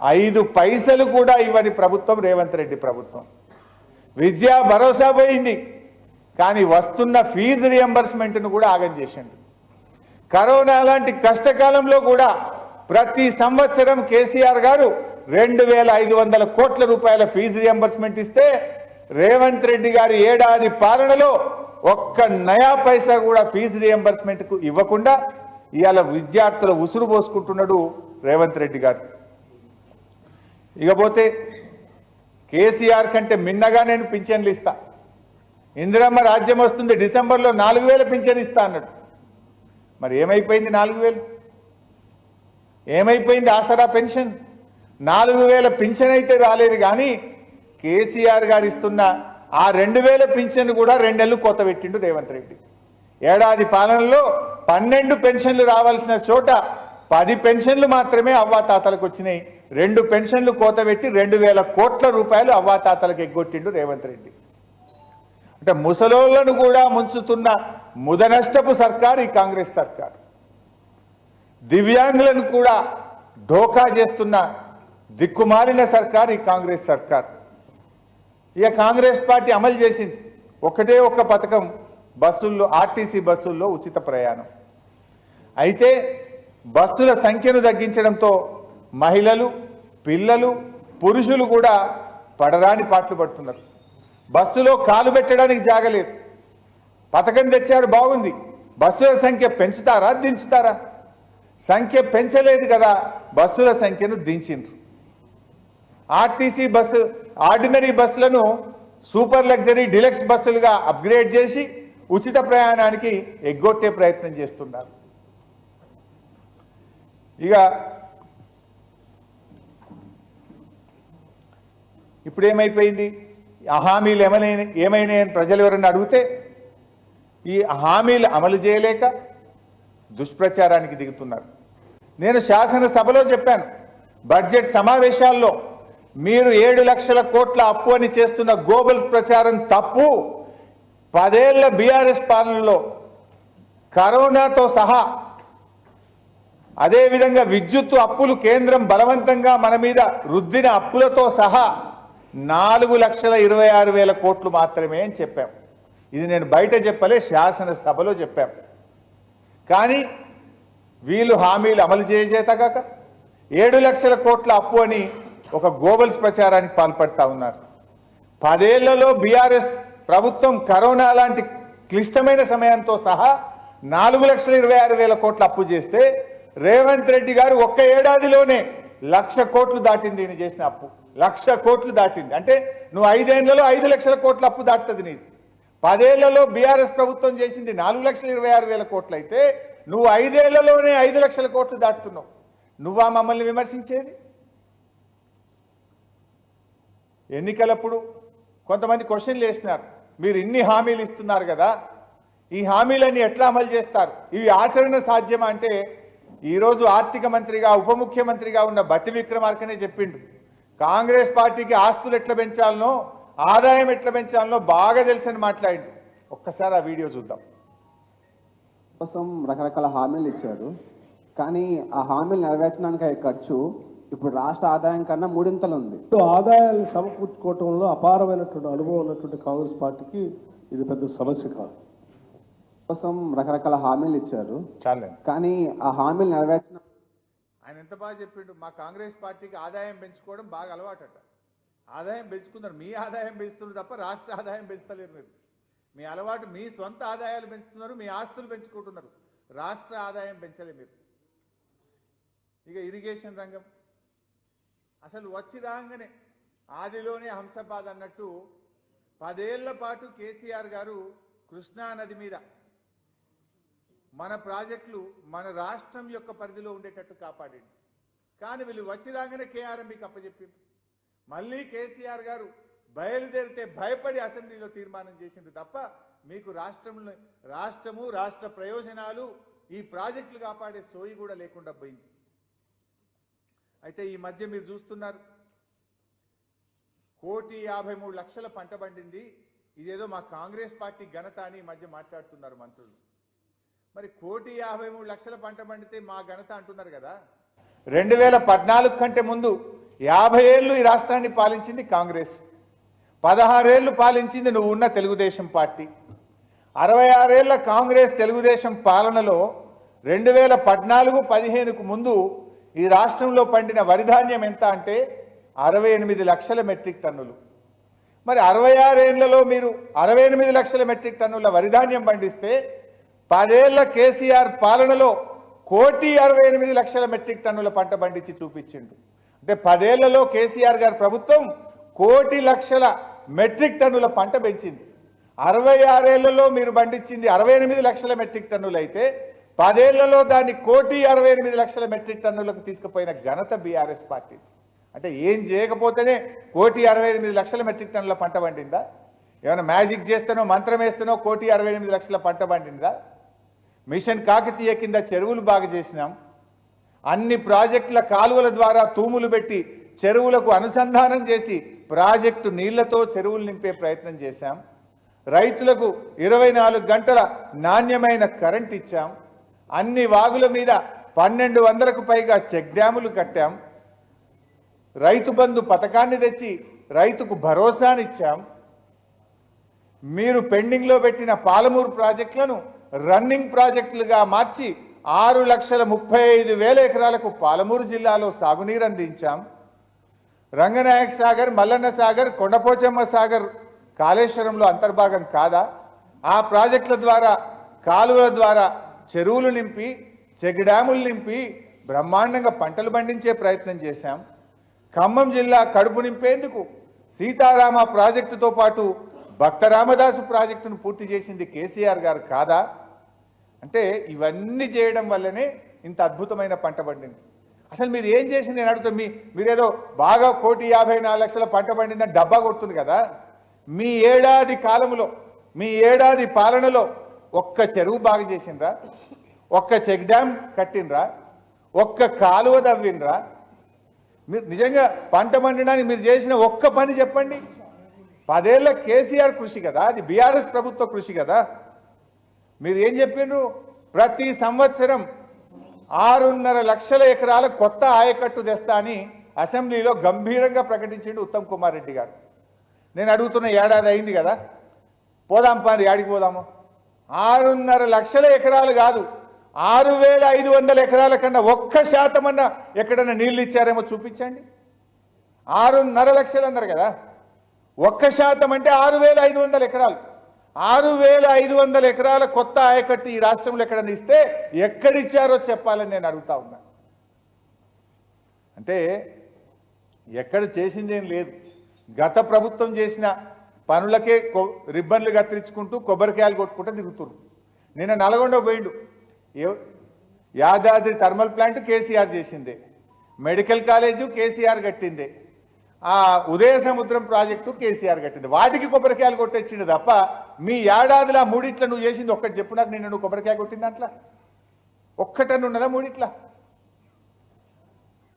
5 పైసలు కూడా ఇవ్వని ప్రభుత్వం రేవంత్ రెడ్డి ప్రభుత్వం. విద్యా భరోసా పోయింది, కానీ వస్తున్న ఫీజు రియంబర్స్మెంట్ను కూడా ఆగం చేసిండు. కరోనా లాంటి కష్టకాలంలో కూడా ప్రతి సంవత్సరం కేసీఆర్ గారు 2,500 కోట్ల రూపాయల ఫీజు రియంబర్స్మెంట్ ఇస్తే, రేవంత్ రెడ్డి గారి ఏడాది పాలనలో ఒక్క నయా పైసా కూడా ఫీజు రియంబర్స్మెంట్కు ఇవ్వకుండా ఇవాళ విద్యార్థుల ఉసురు పోసుకుంటున్నాడు రేవంత్ రెడ్డి గారు. ఇకపోతే కేసీఆర్ కంటే మిన్నగా నేను పింఛన్లు ఇస్తా, ఇందిరమ్మ రాజ్యం వస్తుంది, డిసెంబర్లో 4,000 పింఛన్ ఇస్తా అన్నాడు. మరి ఏమైపోయింది 4,000? ఏమైపోయింది ఆసరా పెన్షన్? 4,000 పింఛన్ అయితే రాలేదు, కానీ కేసీఆర్ గారు ఇస్తున్న ఆ 2,000 పింఛన్ కూడా 2 నెలలు కోత పెట్టిండు రేవంత్ రెడ్డి. ఏడాది పాలనలో 12 పెన్షన్లు రావాల్సిన చోట 10 పెన్షన్లు మాత్రమే అవ్వాతాతలకు వచ్చినాయి. 2 పెన్షన్లు కోత పెట్టి 2,000 కోట్ల రూపాయలు అవ్వాతాతలకు ఎగ్గొట్టిండు రేవంత్ రెడ్డి. అంటే ముసలోళ్లను కూడా ముంచుతున్న ముదనష్టపు సర్కార్ ఈ కాంగ్రెస్ సర్కార్. దివ్యాంగులను కూడా ఢోకా చేస్తున్న దిక్కుమాలిన సర్కార్ ఈ కాంగ్రెస్ సర్కార్. ఇక కాంగ్రెస్ పార్టీ అమలు చేసింది ఒకటే ఒక్క పథకం, బస్సుల్లో, ఆర్టీసీ బస్సుల్లో ఉచిత ప్రయాణం. అయితే బస్సుల సంఖ్యను తగ్గించడంతో మహిళలు, పిల్లలు, పురుషులు కూడా పడరాని పాటలు పడుతున్నారు. బస్సులో కాలు పెట్టడానికి జాగలేదు. పథకం తెచ్చారు, బాగుంది. బస్సుల సంఖ్య పెంచుతారా, దించుతారా? సంఖ్య పెంచలేదు కదా, బస్సుల సంఖ్యను దించిండ్రు. ఆర్టీసీ బస్సు, ఆర్డినరీ బస్సులను సూపర్ లగ్జరీ డిలక్స్ బస్సులుగా అప్గ్రేడ్ చేసి ఉచిత ప్రయాణానికి ఎగ్గొట్టే ప్రయత్నం చేస్తున్నారు. ఇక ఇప్పుడు ఏమైపోయింది? ఆ హామీలు ఏమైనాయని ప్రజలు ఎవరన్నా అడిగితే ఈ హామీలు అమలు చేయలేక దుష్ప్రచారానికి దిగుతున్నారు. నేను శాసనసభలో చెప్పాను, బడ్జెట్ సమావేశాల్లో మీరు 7 లక్షల కోట్ల అప్పు అని చేస్తున్న గోబల్స్ ప్రచారం తప్పు. 10 ఏళ్ల బీఆర్ఎస్ పాలనలో కరోనాతో సహా అదేవిధంగా విద్యుత్తు అప్పులు కేంద్రం బలవంతంగా మన మీద రుద్దిన అప్పులతో సహా 4,26,000 కోట్లు మాత్రమే అని చెప్పాం. ఇది నేను బయట చెప్పలే, శాసనసభలో చెప్పాం. కానీ వీళ్ళు హామీలు అమలు చేసేతగాక 7 లక్షల కోట్ల అప్పు అని ఒక గోబల్స్ ప్రచారానికి పాల్పడతా ఉన్నారు. 10 ఏళ్లలో బీఆర్ఎస్ ప్రభుత్వం కరోనా లాంటి క్లిష్టమైన సమయంతో సహా 4,26,000 కోట్ల అప్పు చేస్తే రేవంత్ రెడ్డి గారు ఒక్క ఏడాదిలోనే 1,00,000 కోట్లు దాటింది. ఈయన చేసిన అప్పు 1,00,000 కోట్లు దాటింది. అంటే నువ్వు 5 ఏళ్లలో 5 లక్షల కోట్ల అప్పు దాటుతుంది నీది. 10 ఏళ్లలో బీఆర్ఎస్ ప్రభుత్వం చేసింది 4,26,000 కోట్లు అయితే నువ్వు 5 ఏళ్లలోనే 5 లక్షల కోట్లు దాటుతున్నావు. నువ్వా మమ్మల్ని విమర్శించేది? ఎన్నికలప్పుడు కొంతమంది క్వశ్చన్లు వేసినారు, మీరు ఇన్ని హామీలు ఇస్తున్నారు కదా, ఈ హామీలన్నీ ఎట్లా అమలు చేస్తారు, ఇవి ఆచరణ సాధ్యమా అంటే ఈరోజు ఆర్థిక మంత్రిగా ఉప ముఖ్యమంత్రిగా ఉన్న బట్టి విక్రమార్కనే చెప్పిండు, కాంగ్రెస్ పార్టీకి ఆస్తులు ఎట్లా పెంచాలనో ఆదాయం ఎట్లా పెంచాలనో బాగా తెలుసని మాట్లాడిండు. ఒక్కసారి ఆ వీడియో చూద్దాం. కోసం రకరకాల హామీలు ఇచ్చారు, కానీ ఆ హామీలు నెరవేర్చడానికి అయ్యే ఖర్చు ఇప్పుడు రాష్ట్ర ఆదాయం కన్నా 3 ఉంది. ఆదాయాన్ని సమకూర్చుకోవటంలో అపారమైనటువంటి అనుభవం ఉన్నటువంటి కాంగ్రెస్ పార్టీకి ఇది పెద్ద సమస్య కాదు. కోసం రకరకాల హామీలు ఇచ్చారు, చాలండి. కానీ ఆ హామీలు నెరవేర్చిన ఆయన ఎంత బాగా చెప్పిండు, మా కాంగ్రెస్ పార్టీకి ఆదాయం పెంచుకోవడం బాగా అలవాటట. ఆదాయం పెంచుకున్నారు, మీ ఆదాయం పెంచుతున్నారు తప్ప రాష్ట్ర ఆదాయం పెంచుతలేరు మీరు. మీ అలవాటు మీ సొంత ఆదాయాలు పెంచుతున్నారు, మీ ఆస్తులు పెంచుకుంటున్నారు, రాష్ట్ర ఆదాయం పెంచలే మీరు. ఇక ఇరిగేషన్ రంగం అసలు వచ్చి రాగానే ఆదిలోనే హంసపాద్ అన్నట్టు 10 ఏళ్ల పాటు కేసీఆర్ గారు కృష్ణా నది మీద మన ప్రాజెక్టులు మన రాష్ట్రం యొక్క పరిధిలో ఉండేటట్టు కాపాడింది. కానీ వీళ్ళు వచ్చి రాగానే కేఆర్ఎంబీకి అప్పచెప్పింది. మళ్ళీ కేసీఆర్ గారు బయలుదేరితే భయపడి అసెంబ్లీలో తీర్మానం చేసింది తప్ప మీకు రాష్ట్రము రాష్ట్ర ప్రయోజనాలు ఈ ప్రాజెక్టులు కాపాడే సోయి కూడా లేకుండా పోయింది. అయితే ఈ మధ్య మీరు చూస్తున్నారు 1,53,00,000 పంట పండింది, ఇదేదో మా కాంగ్రెస్ పార్టీ ఘనత అని ఈ మధ్య మాట్లాడుతున్నారు మంత్రులు. మరి 1,53,00,000 పంట పండితే మా ఘనత అంటున్నారు కదా. 2014 కంటే ముందు 50 ఏళ్ళు ఈ రాష్ట్రాన్ని పాలించింది కాంగ్రెస్, 16 ఏళ్ళు పాలించింది నువ్వు ఉన్న తెలుగుదేశం పార్టీ. 66 ఏళ్ల కాంగ్రెస్ తెలుగుదేశం పాలనలో 2014-15కు ముందు ఈ రాష్ట్రంలో పండిన వరిధాన్యం ఎంత అంటే 68 లక్షల మెట్రిక్ టన్నులు. మరి 66 ఏళ్లలో మీరు 68 లక్షల మెట్రిక్ టన్నుల వరిధాన్యం పండిస్తే 10 ఏళ్ల కేసీఆర్ పాలనలో 1,68,00,000 మెట్రిక్ టన్నుల పంట పండించి చూపించిండు. అంటే 10 ఏళ్లలో కేసీఆర్ గారి ప్రభుత్వం 1,00,00,000 మెట్రిక్ టన్నుల పంట పెంచింది. 66 ఏళ్లలో మీరు పండించింది 68 లక్షల మెట్రిక్ టన్నులు అయితే 10 ఏళ్లలో దాన్ని 1,68,00,000 మెట్రిక్ టన్నులకు తీసుకుపోయిన ఘనత బీఆర్ఎస్ పార్టీ. అంటే ఏం చేయకపోతేనే 1,68,00,000 మెట్రిక్ టన్నుల పంట పండిందా? ఏమైనా మ్యాజిక్ చేస్తేనో మంత్రం వేస్తేనో 1,68,00,000 పంట పండిందా? మిషన్ కాకతీయ కింద చెరువులు బాగా చేసినాం, అన్ని ప్రాజెక్టుల కాలువల ద్వారా తూములు పెట్టి చెరువులకు అనుసంధానం చేసి ప్రాజెక్టు నీళ్లతో చెరువులు నింపే ప్రయత్నం చేశాం. రైతులకు 24 గంటల నాణ్యమైన కరెంట్ ఇచ్చాం. అన్ని వాగుల మీద 1,200కు పైగా చెక్ డ్యాములు కట్టాం. రైతు బంధు పథకాన్ని తెచ్చి రైతుకు భరోసానిచ్చాం. మీరు పెండింగ్లో పెట్టిన పాలమూరు ప్రాజెక్టులను రన్నింగ్ ప్రాజెక్టులుగా మార్చి 6,35,000 ఎకరాలకు పాలమూరు జిల్లాలో సాగునీరు అందించాం. రంగనాయక సాగర్, మల్లన్న సాగర్, కొండపోచమ్మ సాగర్ కాళేశ్వరంలో అంతర్భాగం కాదా? ఆ ప్రాజెక్టుల ద్వారా కాలువల ద్వారా చెరువులు నింపి చెక్ డ్యాములు నింపి బ్రహ్మాండంగా పంటలు పండించే ప్రయత్నం చేశాం. ఖమ్మం జిల్లా కడుపు నింపేందుకు సీతారామ ప్రాజెక్టుతో పాటు భక్త రామదాసు ప్రాజెక్టును పూర్తి చేసింది కేసీఆర్ గారు కాదా? అంటే ఇవన్నీ చేయడం వల్లనే ఇంత అద్భుతమైన పంట పండింది. అసలు మీరు ఏం చేసి నేను అడుగుతాను, మీరేదో బాగా 1,54,00,000 పంట పండిందని డబ్బా కొడుతుంది కదా. మీ ఏడాది కాలంలో మీ ఏడాది పాలనలో ఒక్క చెరువు బాగా చేసిండ్రా? ఒక్క చెక్ డ్యామ్ కట్టినరా? ఒక్క కాలువ దవ్వినరా? మీరు నిజంగా పంట పండడానికి మీరు చేసిన ఒక్క పని చెప్పండి. 10 ఏళ్ల కేసీఆర్ కృషి కదా, అది బీఆర్ఎస్ ప్రభుత్వ కృషి కదా. మీరు ఏం చెప్పిండ్రు? ప్రతి సంవత్సరం 6.5 లక్షల ఎకరాల కొత్త ఆయకట్టు తెస్తా అని అసెంబ్లీలో గంభీరంగా ప్రకటించిండు ఉత్తమ్ కుమార్ రెడ్డి గారు. నేను అడుగుతున్న ఏడాది అయింది కదా, పోదాం పారి యాడికి పోదాము. 6.5 లక్షల ఎకరాలు కాదు, 6,500 ఎకరాల కన్నా 1% అన్న ఎక్కడన్నా నీళ్ళు ఇచ్చారేమో చూపించండి. 6.5 లక్షలు అన్నారు కదా, 1% అంటే 6,500 ఎకరాలు. 6,500 ఎకరాల కొత్త ఆయకట్టు ఈ రాష్ట్రంలో ఎక్కడన్నా ఇస్తే ఎక్కడిచ్చారో చెప్పాలని నేను అడుగుతా ఉన్నా. అంటే ఎక్కడ చేసిందేం లేదు. గత ప్రభుత్వం చేసిన పనులకే రిబ్బన్లు కత్తిరించుకుంటూ కొబ్బరికాయలు కొట్టుకుంటూ తిరుగుతున్నారు. నిన్న నల్గొండ పోయిండు, యాదాద్రి థర్మల్ ప్లాంట్ కేసీఆర్ చేసిందే, మెడికల్ కాలేజు కేసీఆర్ కట్టిందే, ఆ ఉదయ సముద్రం ప్రాజెక్టు కేసీఆర్ కట్టింది. వాటికి కొబ్బరికాయలు కొట్టొచ్చిండు తప్ప మీ ఏడాదిలో మూడిట్ల నువ్వు చేసింది ఒక్కటి చెప్పు నాకు. నిన్న నువ్వు కొబ్బరికాయ కొట్టింది అట్లా ఒక్కటని ఉన్నదా మూడిట్లా?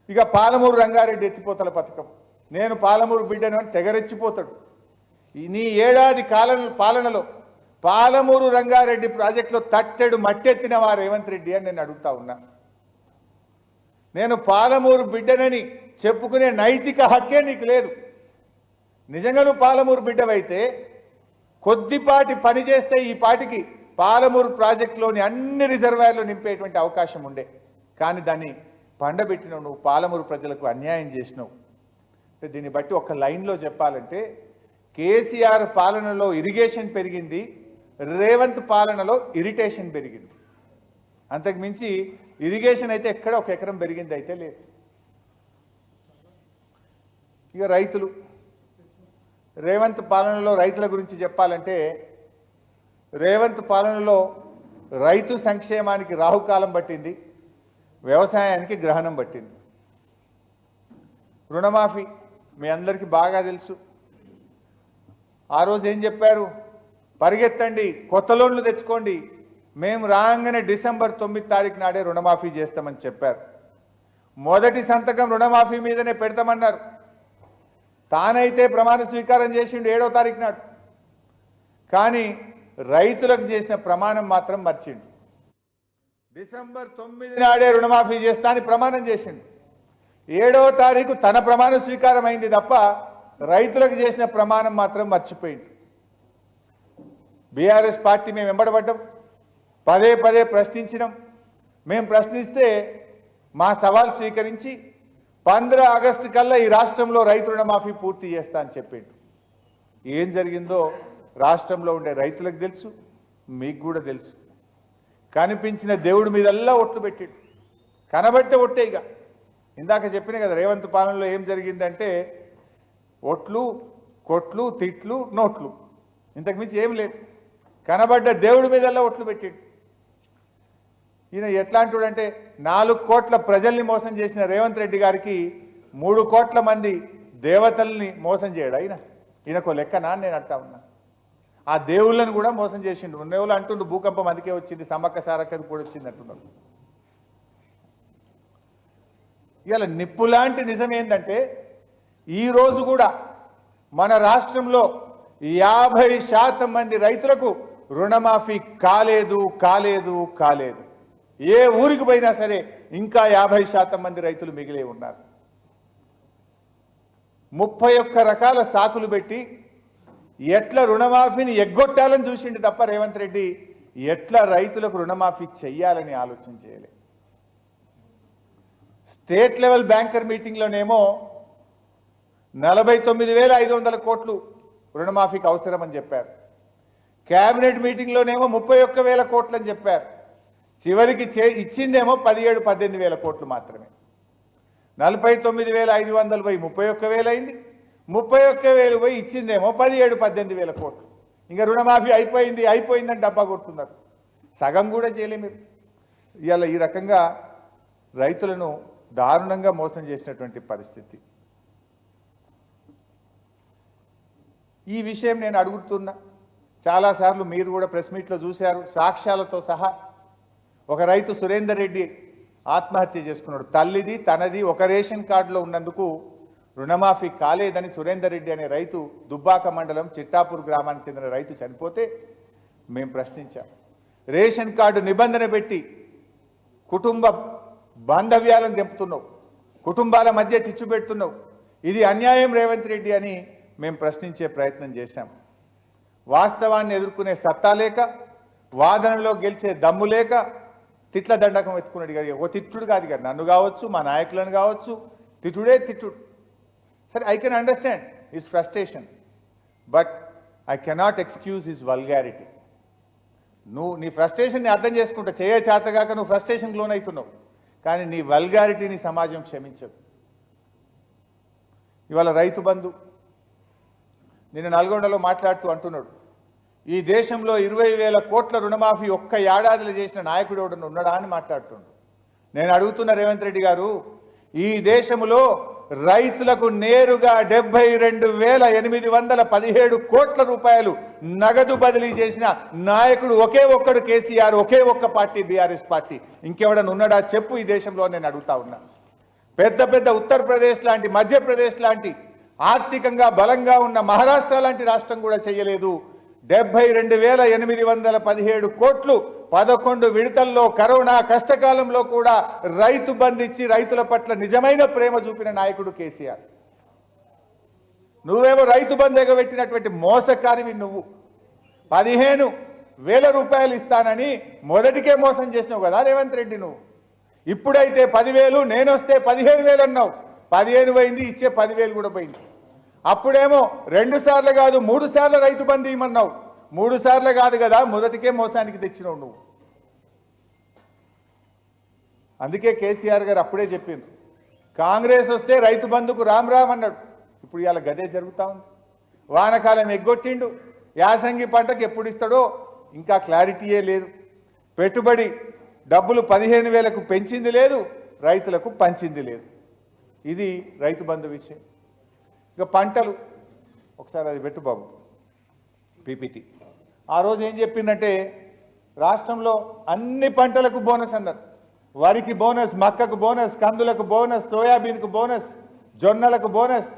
ఇక పాలమూరు రంగారెడ్డి ఎత్తిపోతల పథకం, నేను పాలమూరు బిడ్డను అని తెగరెచ్చిపోతాడు. నీ ఏడాది పాలనలో పాలమూరు రంగారెడ్డి ప్రాజెక్టులో తట్టెడు మట్టెత్తినవా రేవంత్ రెడ్డి అని నేను అడుగుతా ఉన్నా. నేను పాలమూరు బిడ్డనని చెప్పుకునే నైతిక హక్కే నీకు లేదు. నిజంగా నువ్వు పాలమూరు బిడ్డవైతే కొద్దిపాటి పని చేస్తే ఈ పాటికి పాలమూరు ప్రాజెక్టులోని అన్ని రిజర్వాయర్లు నింపేటువంటి అవకాశం ఉండే. కానీ దాన్ని పండబెట్టినావు, నువ్వు పాలమూరు ప్రజలకు అన్యాయం చేసినావు. అంటే దీన్ని బట్టి ఒక లైన్లో చెప్పాలంటే కేసీఆర్ పాలనలో ఇరిగేషన్ పెరిగింది, రేవంత్ పాలనలో ఇరిటేషన్ పెరిగింది. అంతకు మించి ఇరిగేషన్ అయితే ఎక్కడ ఒక ఎకరం పెరిగింది అయితే లేదు. ఇక రైతులు, రేవంత్ పాలనలో రైతుల గురించి చెప్పాలంటే రేవంత్ పాలనలో రైతు సంక్షేమానికి రాహుకాలం పట్టింది, వ్యవసాయానికి గ్రహణం పట్టింది. రుణమాఫీ మీ అందరికీ బాగా తెలుసు. ఆ రోజు ఏం చెప్పారు? పరిగెత్తండి, కొత్త లోన్లు తెచ్చుకోండి, మేము రాగానే డిసెంబర్ 9 తారీఖు నాడే రుణమాఫీ చేస్తామని చెప్పారు. మొదటి సంతకం రుణమాఫీ మీదనే పెడతామన్నారు. తానైతే ప్రమాణ స్వీకారం చేసిండు 7వ తారీఖు నాడు. కానీ రైతులకు చేసిన ప్రమాణం మాత్రం మర్చిండు. డిసెంబర్ 9 నాడే రుణమాఫీ చేస్తా అని ప్రమాణం చేసిండు. 7వ తారీఖు తన ప్రమాణ స్వీకారం అయింది తప్ప రైతులకు చేసిన ప్రమాణం మాత్రం మర్చిపోయింది. బీఆర్ఎస్ పార్టీ మేము వెంబడబడ్డాం, పదే పదే ప్రశ్నించినాం. మేము ప్రశ్నిస్తే మా సవాల్ స్వీకరించి 15 ఆగస్టు కల్లా ఈ రాష్ట్రంలో రైతు రుణమాఫీ పూర్తి చేస్తా అని చెప్పిండు. ఏం జరిగిందో రాష్ట్రంలో ఉండే రైతులకు తెలుసు, మీకు కూడా తెలుసు. కనిపించిన దేవుడి మీదల్లా ఒట్లు పెట్టిండు. కనబడితే ఒట్టే. ఇక ఇందాక చెప్పిన కదా రేవంత్ పాలనలో ఏం జరిగిందంటే ఒట్లు, కొట్లు, తిట్లు, నోట్లు, ఇంతకు మించి ఏం లేదు. కనబడ్డ దేవుడి మీదల్లా ఒట్లు పెట్టిండు. ఈయన ఎట్లాంటివాడంటే 4 కోట్ల ప్రజల్ని మోసం చేసిన రేవంత్ రెడ్డి గారికి 3 కోట్ల మంది దేవతల్ని మోసం చేయడా ఈయనకో లెక్కనా నేను అంటా ఉన్నా. ఆ దేవుళ్ళని కూడా మోసం చేసిండు. ఉన్నవాళ్ళు అంటుండు భూకంపం అందుకే వచ్చింది, సమ్మక్క సారక్కది కూడా వచ్చింది అంటున్నారు. ఇవాళ నిప్పు లాంటి నిజం ఏంటంటే ఈరోజు కూడా మన రాష్ట్రంలో 50% మంది రైతులకు రుణమాఫీ కాలేదు కాలేదు కాలేదు. ఏ ఊరికి పోయినా సరే ఇంకా 50% మంది రైతులు మిగిలే ఉన్నారు. 31 రకాల సాకులు పెట్టి ఎట్లా రుణమాఫీని ఎగ్గొట్టాలని చూసిండు తప్ప రేవంత్ రెడ్డి ఎట్లా రైతులకు రుణమాఫీ చెయ్యాలని ఆలోచన చేయలే. స్టేట్ లెవెల్ బ్యాంకర్ మీటింగ్లోనేమో 49,500 కోట్లు రుణమాఫీకి అవసరమని చెప్పారు. క్యాబినెట్ మీటింగ్లోనేమో 31,000 కోట్లు అని చెప్పారు. చివరికి ఇచ్చిందేమో 17,000-18,000 కోట్లు మాత్రమే. 49,500 పోయి 31,000 అయింది. 31,000 పోయి ఇచ్చిందేమో 17,000-18,000 కోట్లు. ఇంకా రుణమాఫీ అయిపోయిందని డబ్బా కొడుతున్నారు. సగం కూడా చేయలే మీరు. ఇవాళ ఈ రకంగా రైతులను దారుణంగా మోసం చేసినటువంటి పరిస్థితి. ఈ విషయం నేను అడుగుతున్నా. చాలాసార్లు మీరు కూడా ప్రెస్ మీట్లో చూశారు, సాక్ష్యాలతో సహా. ఒక రైతు సురేందర్ రెడ్డి ఆత్మహత్య చేసుకున్నాడు. తల్లిది తనది ఒక రేషన్ కార్డులో ఉన్నందుకు రుణమాఫీ కాలేదని సురేందర్ రెడ్డి అనే రైతు దుబ్బాక మండలం చిట్టాపూర్ గ్రామానికి చెందిన రైతు చనిపోతే మేము ప్రశ్నించాం. రేషన్ కార్డు నిబంధన పెట్టి కుటుంబ బాంధవ్యాలను తెంపుతున్నావు, కుటుంబాల మధ్య చిచ్చు పెడుతున్నావు. ఇది అన్యాయం రేవంత్ రెడ్డి అని మేము ప్రశ్నించే ప్రయత్నం చేశాం. వాస్తవాన్ని ఎదుర్కొనే సత్తా లేక, వాదనలో గెలిచే దమ్ము లేక తిట్ల దండకం ఎత్తుకున్నాడు కదా. ఓ తిట్టుడు కాదు కదా, నన్ను కావచ్చు, మా నాయకులను కావచ్చు, తిట్టుడే తిట్టుడు. సరే, I can understand his frustration, but I cannot excuse his vulgarity. నువ్వు నీ ఫ్రస్ట్రేషన్ని అర్థం చేసుకుంటా, చేతగాక నువ్వు ఫ్రస్ట్రేషన్కి లోనవుతున్నావు, కానీ నీ వల్గారిటీని సమాజం క్షమించదు. ఇవాళ రైతు బంధు నిన్న నల్గొండలో మాట్లాడుతూ అంటున్నాడు, ఈ దేశంలో 20,000 కోట్ల రుణమాఫీ ఒక్క ఏడాదిలో చేసిన నాయకుడు ఎవడన్నా ఉన్నాడా అని మాట్లాడుతున్నాడు. నేను అడుగుతున్న రేవంత్ రెడ్డి గారు, ఈ దేశంలో రైతులకు నేరుగా 72,817 కోట్ల రూపాయలు నగదు బదిలీ చేసిన నాయకుడు ఒకే ఒక్కడు కేసీఆర్, ఒకే ఒక్క పార్టీ బీఆర్ఎస్ పార్టీ. ఇంకెవడన్నా ఉన్నాడా చెప్పు ఈ దేశంలో నేను అడుగుతా ఉన్నా. పెద్ద పెద్ద ఉత్తరప్రదేశ్ లాంటి, మధ్యప్రదేశ్ లాంటి ఆర్థికంగా బలంగా ఉన్న మహారాష్ట్ర లాంటి రాష్ట్రం కూడా చేయలేదు. 72,817 కోట్లు 11 విడతల్లో కరోనా కష్టకాలంలో కూడా రైతు బంధించి రైతుల పట్ల నిజమైన ప్రేమ చూపిన నాయకుడు కేసీఆర్. నువ్వేమో రైతు బంధు ఎగబెట్టినటువంటి మోసకారివి. నువ్వు 15,000 రూపాయలు ఇస్తానని మొదటికే మోసం చేసినావు కదా రేవంత్ రెడ్డి. నువ్వు ఇప్పుడైతే 10,000, నేనొస్తే 15,000 అన్నావు. 15 పోయింది, ఇచ్చే 10,000 కూడా పోయింది. అప్పుడేమో 2 సార్లు కాదు 3 సార్లు రైతు బంధు ఇమ్మన్నావు. 3 సార్లు కాదు కదా, మొదటికే మోసానికి తెచ్చినావు నువ్వు. అందుకే కేసీఆర్ గారు అప్పుడే చెప్పిండ్రు, కాంగ్రెస్ వస్తే రైతు బంధుకు రామ్ రామ్ అన్నాడు. ఇప్పుడు ఇవాళ గదే జరుగుతూ ఉంది. వానకాలం ఎగ్గొట్టిండు, యాసంగి పంటకు ఎప్పుడు ఇస్తాడో ఇంకా క్లారిటీయే లేదు. పెట్టుబడి డబ్బులు 15,000కు పెంచింది లేదు, రైతులకు పంచింది లేదు. ఇది రైతు బంధు విషయం. ఇక పంటలు ఒకసారి అది పెట్టు బాబు, పీపీటీ. ఆ రోజు ఏం చెప్పిందంటే, రాష్ట్రంలో అన్ని పంటలకు బోనస్ అన్నారు. వరికి బోనస్, మక్కకు బోనస్, కందులకు బోనస్, సోయాబీన్కు బోనస్, జొన్నలకు బోనస్,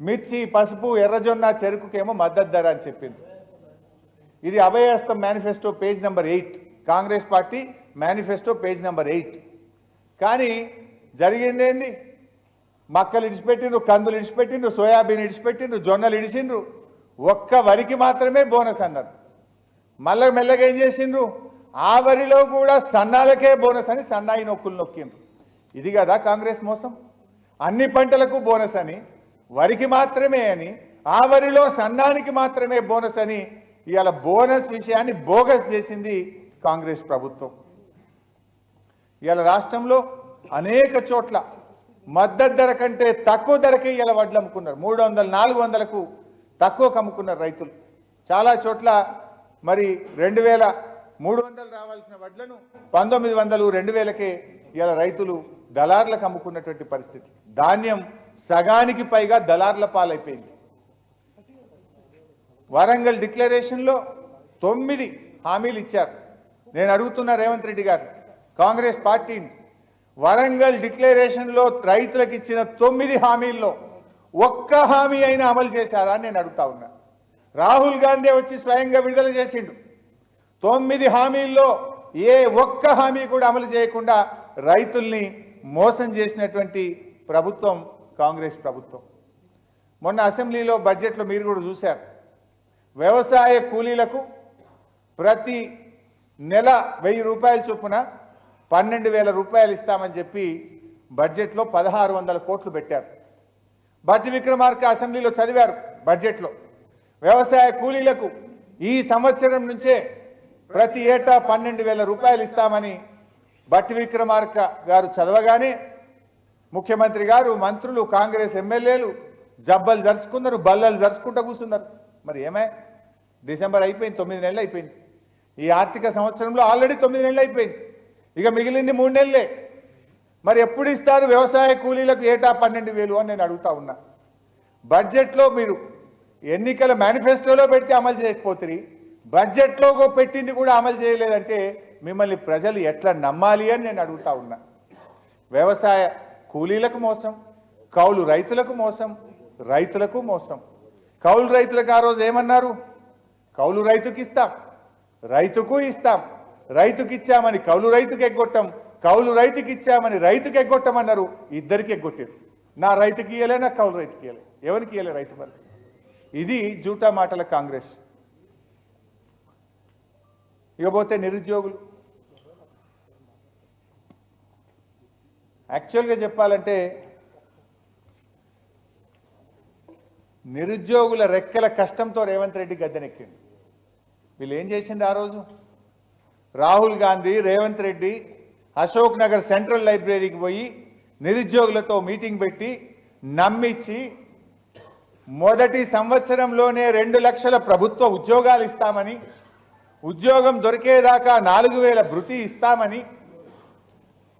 మిర్చి, పసుపు, ఎర్రజొన్న, చెరుకుకేమో మద్దతు ధర అని చెప్పింది. ఇది అభయహస్తం manifesto page number 8, Congress party manifesto page number 8. కానీ జరిగింది ఏంది? మక్కలు ఇడిచిపెట్టిండ్రు, కందులు ఇడిచిపెట్టిండ్రు, సోయాబీన్ ఇడిచిపెట్టిండ్రు, జొన్నలు ఇడిచిండ్రు. ఒక్క వరికి మాత్రమే బోనస్ అన్నారు. మళ్ళీ మెల్లగా ఏం చేసిండ్రు? ఆ వరిలో కూడా సన్నాలకే బోనస్ అని సన్నాయి నొక్కులు నొక్కిండ్రు. ఇది కదా కాంగ్రెస్ మోసం. అన్ని పంటలకు బోనస్ అని, వరికి మాత్రమే అని, ఆ వరిలో సన్నానికి మాత్రమే బోనస్ అని ఇవాళ బోనస్ విషయాన్ని బోగస్ చేసింది కాంగ్రెస్ ప్రభుత్వం. ఇవాళ రాష్ట్రంలో అనేక చోట్ల మద్దతు ధర కంటే తక్కువ ధరకే ఇలా వడ్లు అమ్ముకున్నారు. 300, 400కు తక్కువకు అమ్ముకున్నారు రైతులు. చాలా చోట్ల మరి 2,300 రావాల్సిన వడ్లను 1,900, 2,000కే ఇలా రైతులు దళార్లకు అమ్ముకున్నటువంటి పరిస్థితి. ధాన్యం సగానికి పైగా దళార్ల పాలైపోయింది. వరంగల్ డిక్లరేషన్లో 9 హామీలు ఇచ్చారు. నేను అడుగుతున్నా రేవంత్ రెడ్డి గారు, కాంగ్రెస్ పార్టీని, వరంగల్ డిక్లరేషన్లో రైతులకు ఇచ్చిన 9 హామీల్లో ఒక్క హామీ అయినా అమలు చేశారా అని నేను అడుగుతా ఉన్నా. రాహుల్ గాంధీ వచ్చి స్వయంగా విడుదల చేసిండు. 9 హామీల్లో ఏ ఒక్క హామీ కూడా అమలు చేయకుండా రైతుల్ని మోసం చేసినటువంటి ప్రభుత్వం కాంగ్రెస్ ప్రభుత్వం. మొన్న అసెంబ్లీలో బడ్జెట్లో మీరు కూడా చూశారు, వ్యవసాయ కూలీలకు ప్రతి నెల 1,000 రూపాయల చొప్పున 12,000 రూపాయలు ఇస్తామని చెప్పి బడ్జెట్లో 1,600 కోట్లు పెట్టారు. భట్టి విక్రమార్క అసెంబ్లీలో చదివారు బడ్జెట్లో, వ్యవసాయ కూలీలకు ఈ సంవత్సరం నుంచే ప్రతి ఏటా 12,000 రూపాయలు ఇస్తామని భట్టి విక్రమార్క గారు చదవగానే ముఖ్యమంత్రి గారు, మంత్రులు, కాంగ్రెస్ ఎమ్మెల్యేలు జబ్బలు జరుచుకున్నారు, బల్లలు జరుచుకుంటూ కూర్చున్నారు. మరి ఏమై డిసెంబర్ అయిపోయింది, 9 నెలలు అయిపోయింది. ఈ ఆర్థిక సంవత్సరంలో ఆల్రెడీ 9 నెలలు అయిపోయింది. ఇక మిగిలింది 3 నెలలే. మరి ఎప్పుడు ఇస్తారు వ్యవసాయ కూలీలకు ఏటా 12,000 అని నేను అడుగుతా ఉన్నా. బడ్జెట్లో మీరు ఎన్నికల మేనిఫెస్టోలో పెడితే అమలు చేయకపోతే, బడ్జెట్లో పెట్టింది కూడా అమలు చేయలేదంటే మిమ్మల్ని ప్రజలు ఎట్లా నమ్మాలి అని నేను అడుగుతా ఉన్నా. వ్యవసాయ కూలీలకు మోసం, కౌలు రైతులకు మోసం, రైతులకు మోసం. కౌలు రైతులకు ఆ రోజు ఏమన్నారు? కౌలు రైతుకి ఇస్తాం, రైతుకు ఇస్తాం, రైతుకి ఇచ్చామని కౌలు రైతుకి ఎగ్గొట్టం, కౌలు రైతుకి ఇచ్చామని రైతుకి ఎగ్గొట్టమన్నారు. ఇద్దరికి ఎగ్గొట్టారు. నా రైతుకి ఇయ్యలే, నా కౌలు రైతుకి ఇయ్యలే. ఎవరికి ఇయ్యలే రైతు బంధు. ఇది జూటా మాటల కాంగ్రెస్. ఇకపోతే నిరుద్యోగులు. యాక్చువల్గా చెప్పాలంటే నిరుద్యోగుల రెక్కల కష్టంతో రేవంత్ రెడ్డి గద్దెనెక్కింది. వీళ్ళు ఏం చేసింది ఆ రోజు? రాహుల్ గాంధీ, రేవంత్ రెడ్డి అశోక్ నగర్ సెంట్రల్ లైబ్రరీకి పోయి నిరుద్యోగులతో మీటింగ్ పెట్టి నమ్మించి మొదటి సంవత్సరంలోనే 2 లక్షల ప్రభుత్వ ఉద్యోగాలు ఇస్తామని, ఉద్యోగం దొరికేదాకా 4000 భృతి ఇస్తామని,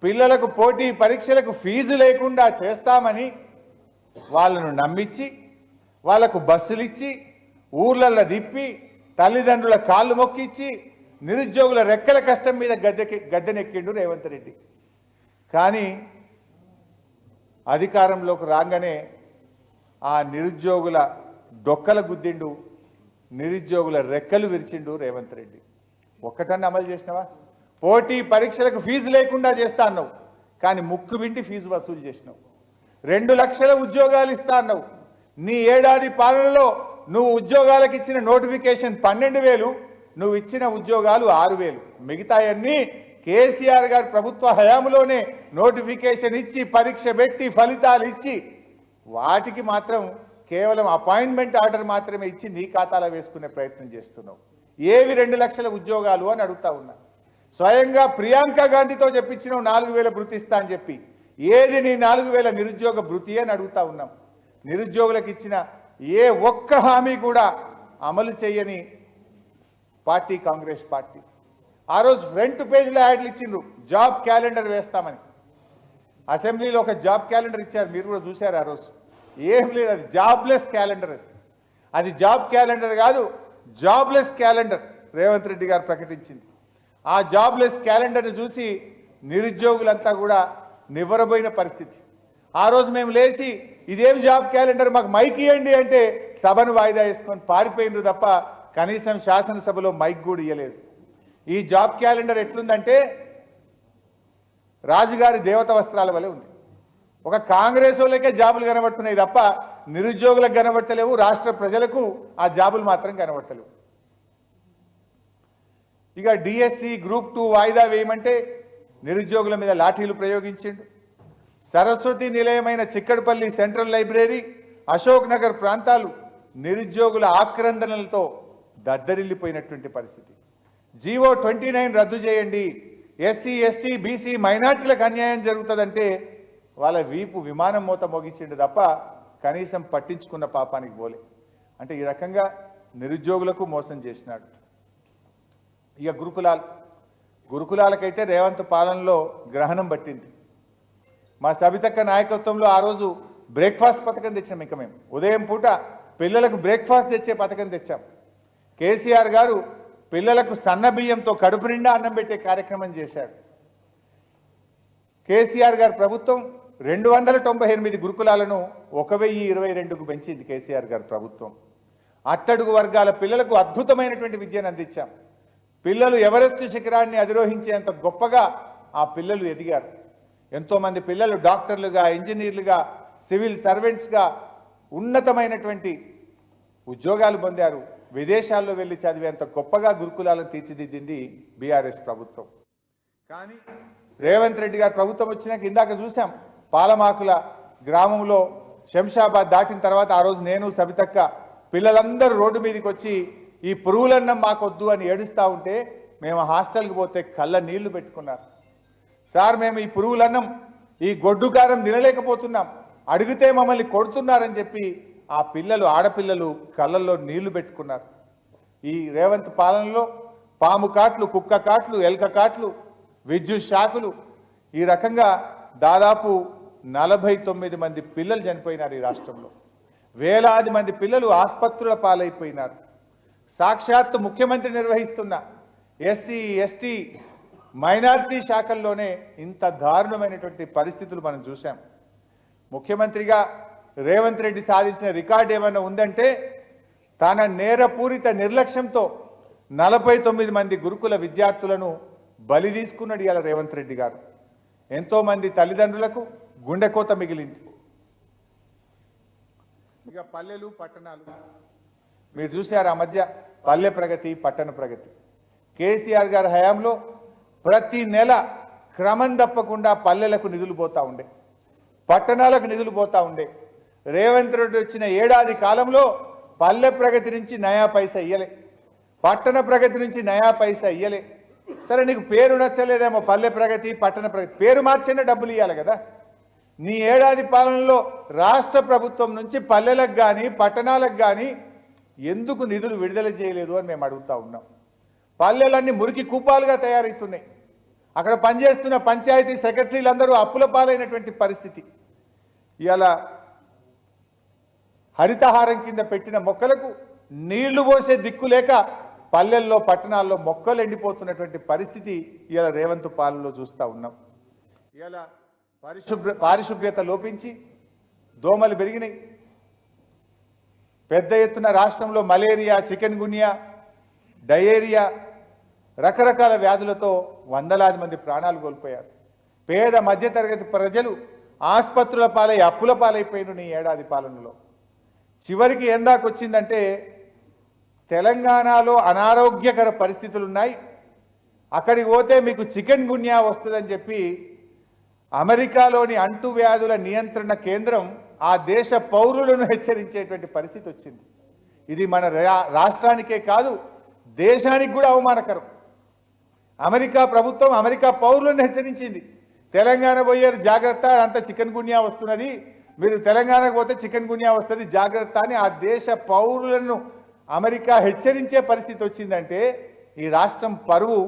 పిల్లలకు పోటీ పరీక్షలకు ఫీజు లేకుండా చేస్తామని వాళ్ళను నమ్మించి, వాళ్లకు బస్సులు ఇచ్చి, ఊర్లల్లో తిప్పి, తల్లిదండ్రుల కాళ్ళు మొక్కిచ్చి నిరుద్యోగుల రెక్కల కష్టం మీద గద్దెనెక్కిండు రేవంత్ రెడ్డి. కానీ అధికారంలోకి రాగానే ఆ నిరుద్యోగుల డొక్కల గుద్దిండు, నిరుద్యోగుల రెక్కలు విరిచిండు రేవంత్ రెడ్డి. ఒక్కటన్నా అమలు చేసినావా? పోటీ పరీక్షలకు ఫీజు లేకుండా చేస్తా అన్నావు, కానీ ముక్కు వింటి ఫీజు వసూలు చేసినావు. 2 లక్షల ఉద్యోగాలు ఇస్తా అన్నావు. నీ ఏడాది పాలనలో నువ్వు ఉద్యోగాలకు ఇచ్చిన నోటిఫికేషన్ 12,000, నువ్వు ఇచ్చిన ఉద్యోగాలు 6,000. మిగతాయన్నీ కేసీఆర్ గారి ప్రభుత్వ హయాంలోనే నోటిఫికేషన్ ఇచ్చి, పరీక్ష పెట్టి, ఫలితాలు ఇచ్చి, వాటికి మాత్రం కేవలం అపాయింట్మెంట్ ఆర్డర్ మాత్రమే ఇచ్చి నీ ఖాతాలో వేసుకునే ప్రయత్నం చేస్తున్నావు. ఏవి 2 లక్షల ఉద్యోగాలు అని అడుగుతా ఉన్నా. స్వయంగా ప్రియాంక గాంధీతో చెప్పించినావు 4,000 భృతి ఇస్తా అని చెప్పి. ఏది నీ 4,000 నిరుద్యోగ భృతి అని అడుగుతా ఉన్నాం. నిరుద్యోగులకు ఇచ్చిన ఏ ఒక్క హామీ కూడా అమలు చేయని పార్టీ కాంగ్రెస్ పార్టీ. ఆ రోజు ఫ్రంట్ పేజ్లో యాడ్లు ఇచ్చిండ్రు, జాబ్ క్యాలెండర్ వేస్తామని. అసెంబ్లీలో ఒక జాబ్ క్యాలెండర్ ఇచ్చారు, మీరు కూడా చూశారు ఆ రోజు. ఏం లేదు, అది జాబ్లెస్ క్యాలెండర్. అది జాబ్ క్యాలెండర్ కాదు, జాబ్లెస్ క్యాలెండర్ రేవంత్ రెడ్డి గారు ప్రకటించింది. ఆ జాబ్లెస్ క్యాలెండర్ని చూసి నిరుద్యోగులంతా కూడా నివ్వరబోయిన పరిస్థితి. ఆ రోజు మేము లేచి ఇదేం జాబ్ క్యాలెండర్, మాకు మైక్ ఇవ్వండి అంటే సభను వాయిదా వేసుకొని పారిపోయిండ్రు తప్ప కనీసం శాసనసభలో మైక్ కూడా ఇవ్వలేదు. ఈ జాబ్ క్యాలెండర్ ఎట్లుందంటే రాజుగారి దేవత వస్త్రాల వలె ఉంది. ఒక కాంగ్రెస్ వాళ్ళకే జాబులు కనబడుతున్నాయి తప్ప నిరుద్యోగులకు కనబడతలేవు, రాష్ట్ర ప్రజలకు ఆ జాబులు మాత్రం కనబడతలేవు. ఇక డిఎస్సి గ్రూప్ 2 వాయిదా వేయమంటే నిరుద్యోగుల మీద లాఠీలు ప్రయోగించిండు. సరస్వతి నిలయమైన చిక్కడపల్లి సెంట్రల్ లైబ్రరీ, అశోక్ నగర్ ప్రాంతాలు నిరుద్యోగుల ఆక్రందనలతో దద్దరిల్లిపోయినటువంటి పరిస్థితి. జీవో 29 రద్దు చేయండి, ఎస్సీ ఎస్టీ బీసీ మైనార్టీలకు అన్యాయం జరుగుతుందంటే వాళ్ళ వీపు విమానం మూత మోగించిండు తప్ప కనీసం పట్టించుకున్న పాపానికి పోలే. అంటే ఈ రకంగా నిరుద్యోగులకు మోసం చేసినాడు. ఇక గురుకులాలకైతే రేవంత్ పాలనలో గ్రహణం పట్టింది. మా సబితక్క నాయకత్వంలో ఆ రోజు బ్రేక్ఫాస్ట్ పథకం తెచ్చాం. ఇక మేము ఉదయం పూట పిల్లలకు బ్రేక్ఫాస్ట్ తెచ్చే పథకం తెచ్చాం. కేసీఆర్ గారు పిల్లలకు సన్న బియ్యంతో కడుపు నిండా అన్నం పెట్టే కార్యక్రమం చేశాడు. కేసీఆర్ గారి ప్రభుత్వం 298 గురుకులాలను 1022కు పెంచింది కేసీఆర్ గారి ప్రభుత్వం. అట్టడుగు వర్గాల పిల్లలకు అద్భుతమైనటువంటి విద్యను అందించాం. పిల్లలు ఎవరెస్ట్ శిఖరాన్ని అధిరోహించేంత గొప్పగా ఆ పిల్లలు ఎదిగారు. ఎంతోమంది పిల్లలు డాక్టర్లుగా, ఇంజనీర్లుగా, సివిల్ సర్వెంట్స్గా ఉన్నతమైనటువంటి ఉద్యోగాలు పొందారు. విదేశాల్లో వెళ్ళి చదివేంత గొప్పగా గురుకులాలను తీర్చిదిద్దింది బీఆర్ఎస్ ప్రభుత్వం. కానీ రేవంత్ రెడ్డి గారి ప్రభుత్వం వచ్చినాక ఇందాక చూసాం, పాలమాకుల గ్రామంలో శంషాబాద్ దాటిన తర్వాత ఆ రోజు నేను సబితక్క పిల్లలందరూ రోడ్డు మీదకి వచ్చి ఈ పురుగులన్నం మాకొద్దు అని ఏడుస్తూ ఉంటే మేము హాస్టల్కి పోతే కళ్ళ నీళ్లు పెట్టుకున్నారు. సార్ మేము ఈ పురుగులన్నం, ఈ గొడ్డు కారం తినలేకపోతున్నాం, అడిగితే మమ్మల్ని కొడుతున్నారని చెప్పి ఆ పిల్లలు, ఆడపిల్లలు కళ్ళల్లో నీళ్లు పెట్టుకున్నారు. ఈ రేవంత్ పాలనలో పాము కాట్లు, కుక్క కాట్లు, ఎలక కాట్లు, విద్యుత్ షాకులు, ఈ రకంగా దాదాపు 49 మంది పిల్లలు చనిపోయినారు. ఈ రాష్ట్రంలో వేలాది మంది పిల్లలు ఆసుపత్రుల పాలైపోయినారు. సాక్షాత్తు ముఖ్యమంత్రి నిర్వహిస్తున్న ఎస్సీ ఎస్టీ మైనారిటీ శాఖల్లోనే ఇంత దారుణమైనటువంటి పరిస్థితులు మనం చూసాం. ముఖ్యమంత్రిగా రేవంత్ రెడ్డి సాధించిన రికార్డు ఏమైనా ఉందంటే తన నేరపూరిత నిర్లక్ష్యంతో 49 మంది గురుకుల విద్యార్థులను బలి తీసుకున్నాడు ఇవాళ రేవంత్ రెడ్డి గారు. ఎంతోమంది తల్లిదండ్రులకు గుండెకోత మిగిలింది. ఇక పల్లెలు పట్టణాలు మీరు చూశారు, ఆ మధ్య పల్లె ప్రగతి పట్టణ ప్రగతి కేసీఆర్ గారి హయాంలో ప్రతి నెల క్రమం తప్పకుండా పల్లెలకు నిధులు పోతా ఉండే, పట్టణాలకు నిధులు పోతా ఉండే. రేవంత్ రెడ్డి వచ్చిన ఏడాది కాలంలో పల్లె ప్రగతి నుంచి నయా పైసా ఇయ్యలే, పట్టణ ప్రగతి నుంచి నయా పైసా ఇయ్యలే. సరే నీకు పేరు నచ్చలేదేమో పల్లె ప్రగతి పట్టణ ప్రగతి, పేరు మార్చిన డబ్బులు ఇవ్వాలి కదా. నీ ఏడాది పాలనలో రాష్ట్ర ప్రభుత్వం నుంచి పల్లెలకు కానీ పట్టణాలకు కానీ ఎందుకు నిధులు విడుదల చేయలేదు అని మేము అడుగుతా ఉన్నాం. పల్లెలన్నీ మురికి కూపాలుగా తయారవుతున్నాయి. అక్కడ పనిచేస్తున్న పంచాయతీ సెక్రటరీలందరూ అప్పుల పాలైనటువంటి పరిస్థితి. ఇవాళ హరితహారం కింద పెట్టిన మొక్కలకు నీళ్లు పోసే దిక్కు లేక పల్లెల్లో పట్టణాల్లో మొక్కలు ఎండిపోతున్నటువంటి పరిస్థితి ఇవాళ రేవంత్ పాలనలో చూస్తూ ఉన్నాం. ఇవాళ పారిశుభ్రత లోపించి దోమలు పెరిగినాయి. పెద్ద ఎత్తున రాష్ట్రంలో మలేరియా, చికెన్ గున్యా, డయేరియా, రకరకాల వ్యాధులతో వందలాది మంది ప్రాణాలు కోల్పోయారు. పేద మధ్యతరగతి ప్రజలు ఆసుపత్రుల పాలై అప్పుల పాలైపోయిన నీ ఏడాది పాలనలో. చివరికి ఎందాకొచ్చిందంటే తెలంగాణలో అనారోగ్యకర పరిస్థితులు ఉన్నాయి, అక్కడికి పోతే మీకు చికెన్ గున్యా వస్తుందని చెప్పి అమెరికాలోని అంటువ్యాధుల నియంత్రణ కేంద్రం ఆ దేశ పౌరులను హెచ్చరించేటువంటి పరిస్థితి వచ్చింది. ఇది మన రాష్ట్రానికే కాదు దేశానికి కూడా అవమానకరం. అమెరికా ప్రభుత్వం అమెరికా పౌరులను హెచ్చరించింది, తెలంగాణ పోయారు జాగ్రత్త, అంత చికెన్ గున్యా వస్తున్నది, మీరు తెలంగాణకు పోతే చికెన్ గున్యా వస్తుంది జాగ్రత్త అని ఆ దేశ పౌరులను అమెరికా హెచ్చరించే పరిస్థితి వచ్చిందంటే ఈ రాష్ట్రం పరువు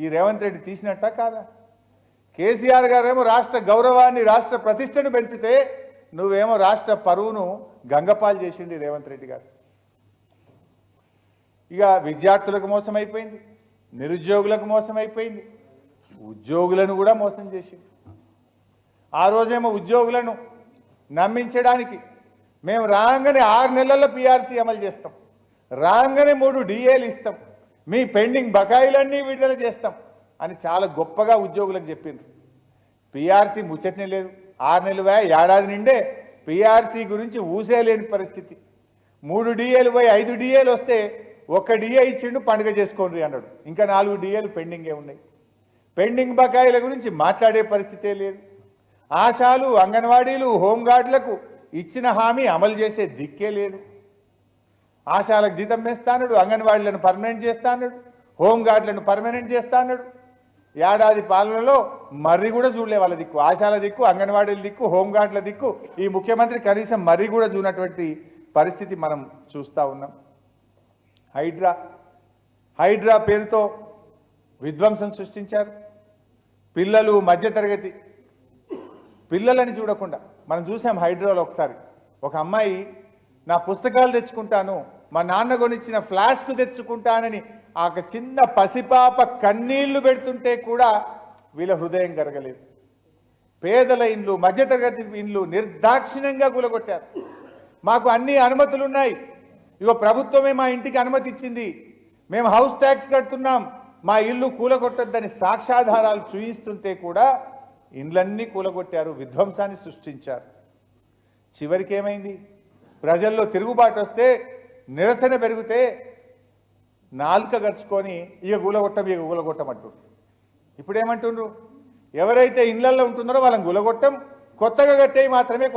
ఈ రేవంత్ రెడ్డి తీసినట్ట కాదా? కేసీఆర్ గారేమో రాష్ట్ర గౌరవాన్ని రాష్ట్ర ప్రతిష్టను పెంచితే నువ్వేమో రాష్ట్ర పరువును గంగపాలు చేసింది రేవంత్ రెడ్డి గారు. ఇక విద్యార్థులకు మోసం అయిపోయింది, నిరుద్యోగులకు మోసం అయిపోయింది, ఉద్యోగులను కూడా మోసం చేసింది. ఆ రోజేమో ఉద్యోగులను నమ్మించడానికి మేము రాగానే 6 నెలల్లో పీఆర్సీ అమలు చేస్తాం, రాగానే 3 డిఏలు ఇస్తాం, మీ పెండింగ్ బకాయిలన్నీ విడుదల చేస్తాం అని చాలా గొప్పగా ఉద్యోగులకు చెప్పింది. పీఆర్సీ ముచ్చటనే లేదు. 6 నెలలు ఏడాది నిండే పీఆర్సీ గురించి ఊసేలేని పరిస్థితి. 3 డిఏలు పోయి 5 డిఏలు వస్తే 1 డిఏ ఇచ్చిండు, పండుగ చేసుకోండి అన్నాడు. ఇంకా 4 డిఏలు పెండింగే ఉన్నాయి. పెండింగ్ బకాయిల గురించి మాట్లాడే పరిస్థితే లేదు. ఆశాలు, అంగన్వాడీలు, హోంగార్డులకు ఇచ్చిన హామీ అమలు చేసే దిక్కే లేదు. ఆశాలకు జీతం వేస్తాడు, అంగన్వాడీలను పర్మనెంట్ చేస్తాడు, హోంగార్డులను పర్మనెంట్ చేస్తాడు. ఏడాది పాలనలో మర్రి కూడా చూడలే వాళ్ళ దిక్కు, ఆశాల దిక్కు, అంగన్వాడీల దిక్కు, హోంగార్డుల దిక్కు. ఈ ముఖ్యమంత్రి కనీసం మర్రి కూడా చూనటువంటి పరిస్థితి మనం చూస్తూ ఉన్నాం. హైడ్రా పేరుతో విధ్వంసం సృష్టించారు. పిల్లలు, మధ్యతరగతి పిల్లలని చూడకుండా మనం చూసాం హైడ్రాలో ఒకసారి ఒక అమ్మాయి నా పుస్తకాలు తెచ్చుకుంటాను, మా నాన్న కొనిచ్చిన ఫ్లాస్క్ తెచ్చుకుంటానని ఆ చిన్న పసిపాప కన్నీళ్లు పెడుతుంటే కూడా వీళ్ళ హృదయం కరగలేదు. పేదల ఇండ్లు, మధ్యతరగతి ఇండ్లు నిర్దాక్షిణ్యంగా కూలగొట్టారు. మాకు అన్ని అనుమతులున్నాయి, ఇగో ప్రభుత్వమే మా ఇంటికి అనుమతి ఇచ్చింది, మేము హౌస్ ట్యాక్స్ కడుతున్నాం, మా ఇల్లు కూలగొట్టొద్దని సాక్ష్యాధారాలు చూయిస్తుంటే కూడా ఇండ్లన్నీ కూలగొట్టారు, విధ్వంసాన్ని సృష్టించారు. చివరికి ఏమైంది? ప్రజల్లో తిరుగుబాటు వస్తే, నిరసన పెరిగితే నాలుక గరుచుకొని ఇక కూలగొట్టమంటారు. ఇప్పుడు ఏమంటుండ్రు? ఎవరైతే ఇళ్లల్లో ఉంటున్నారో వాళ్ళని కూలగొట్టం, కొత్తగా కట్టేవి మాత్రమే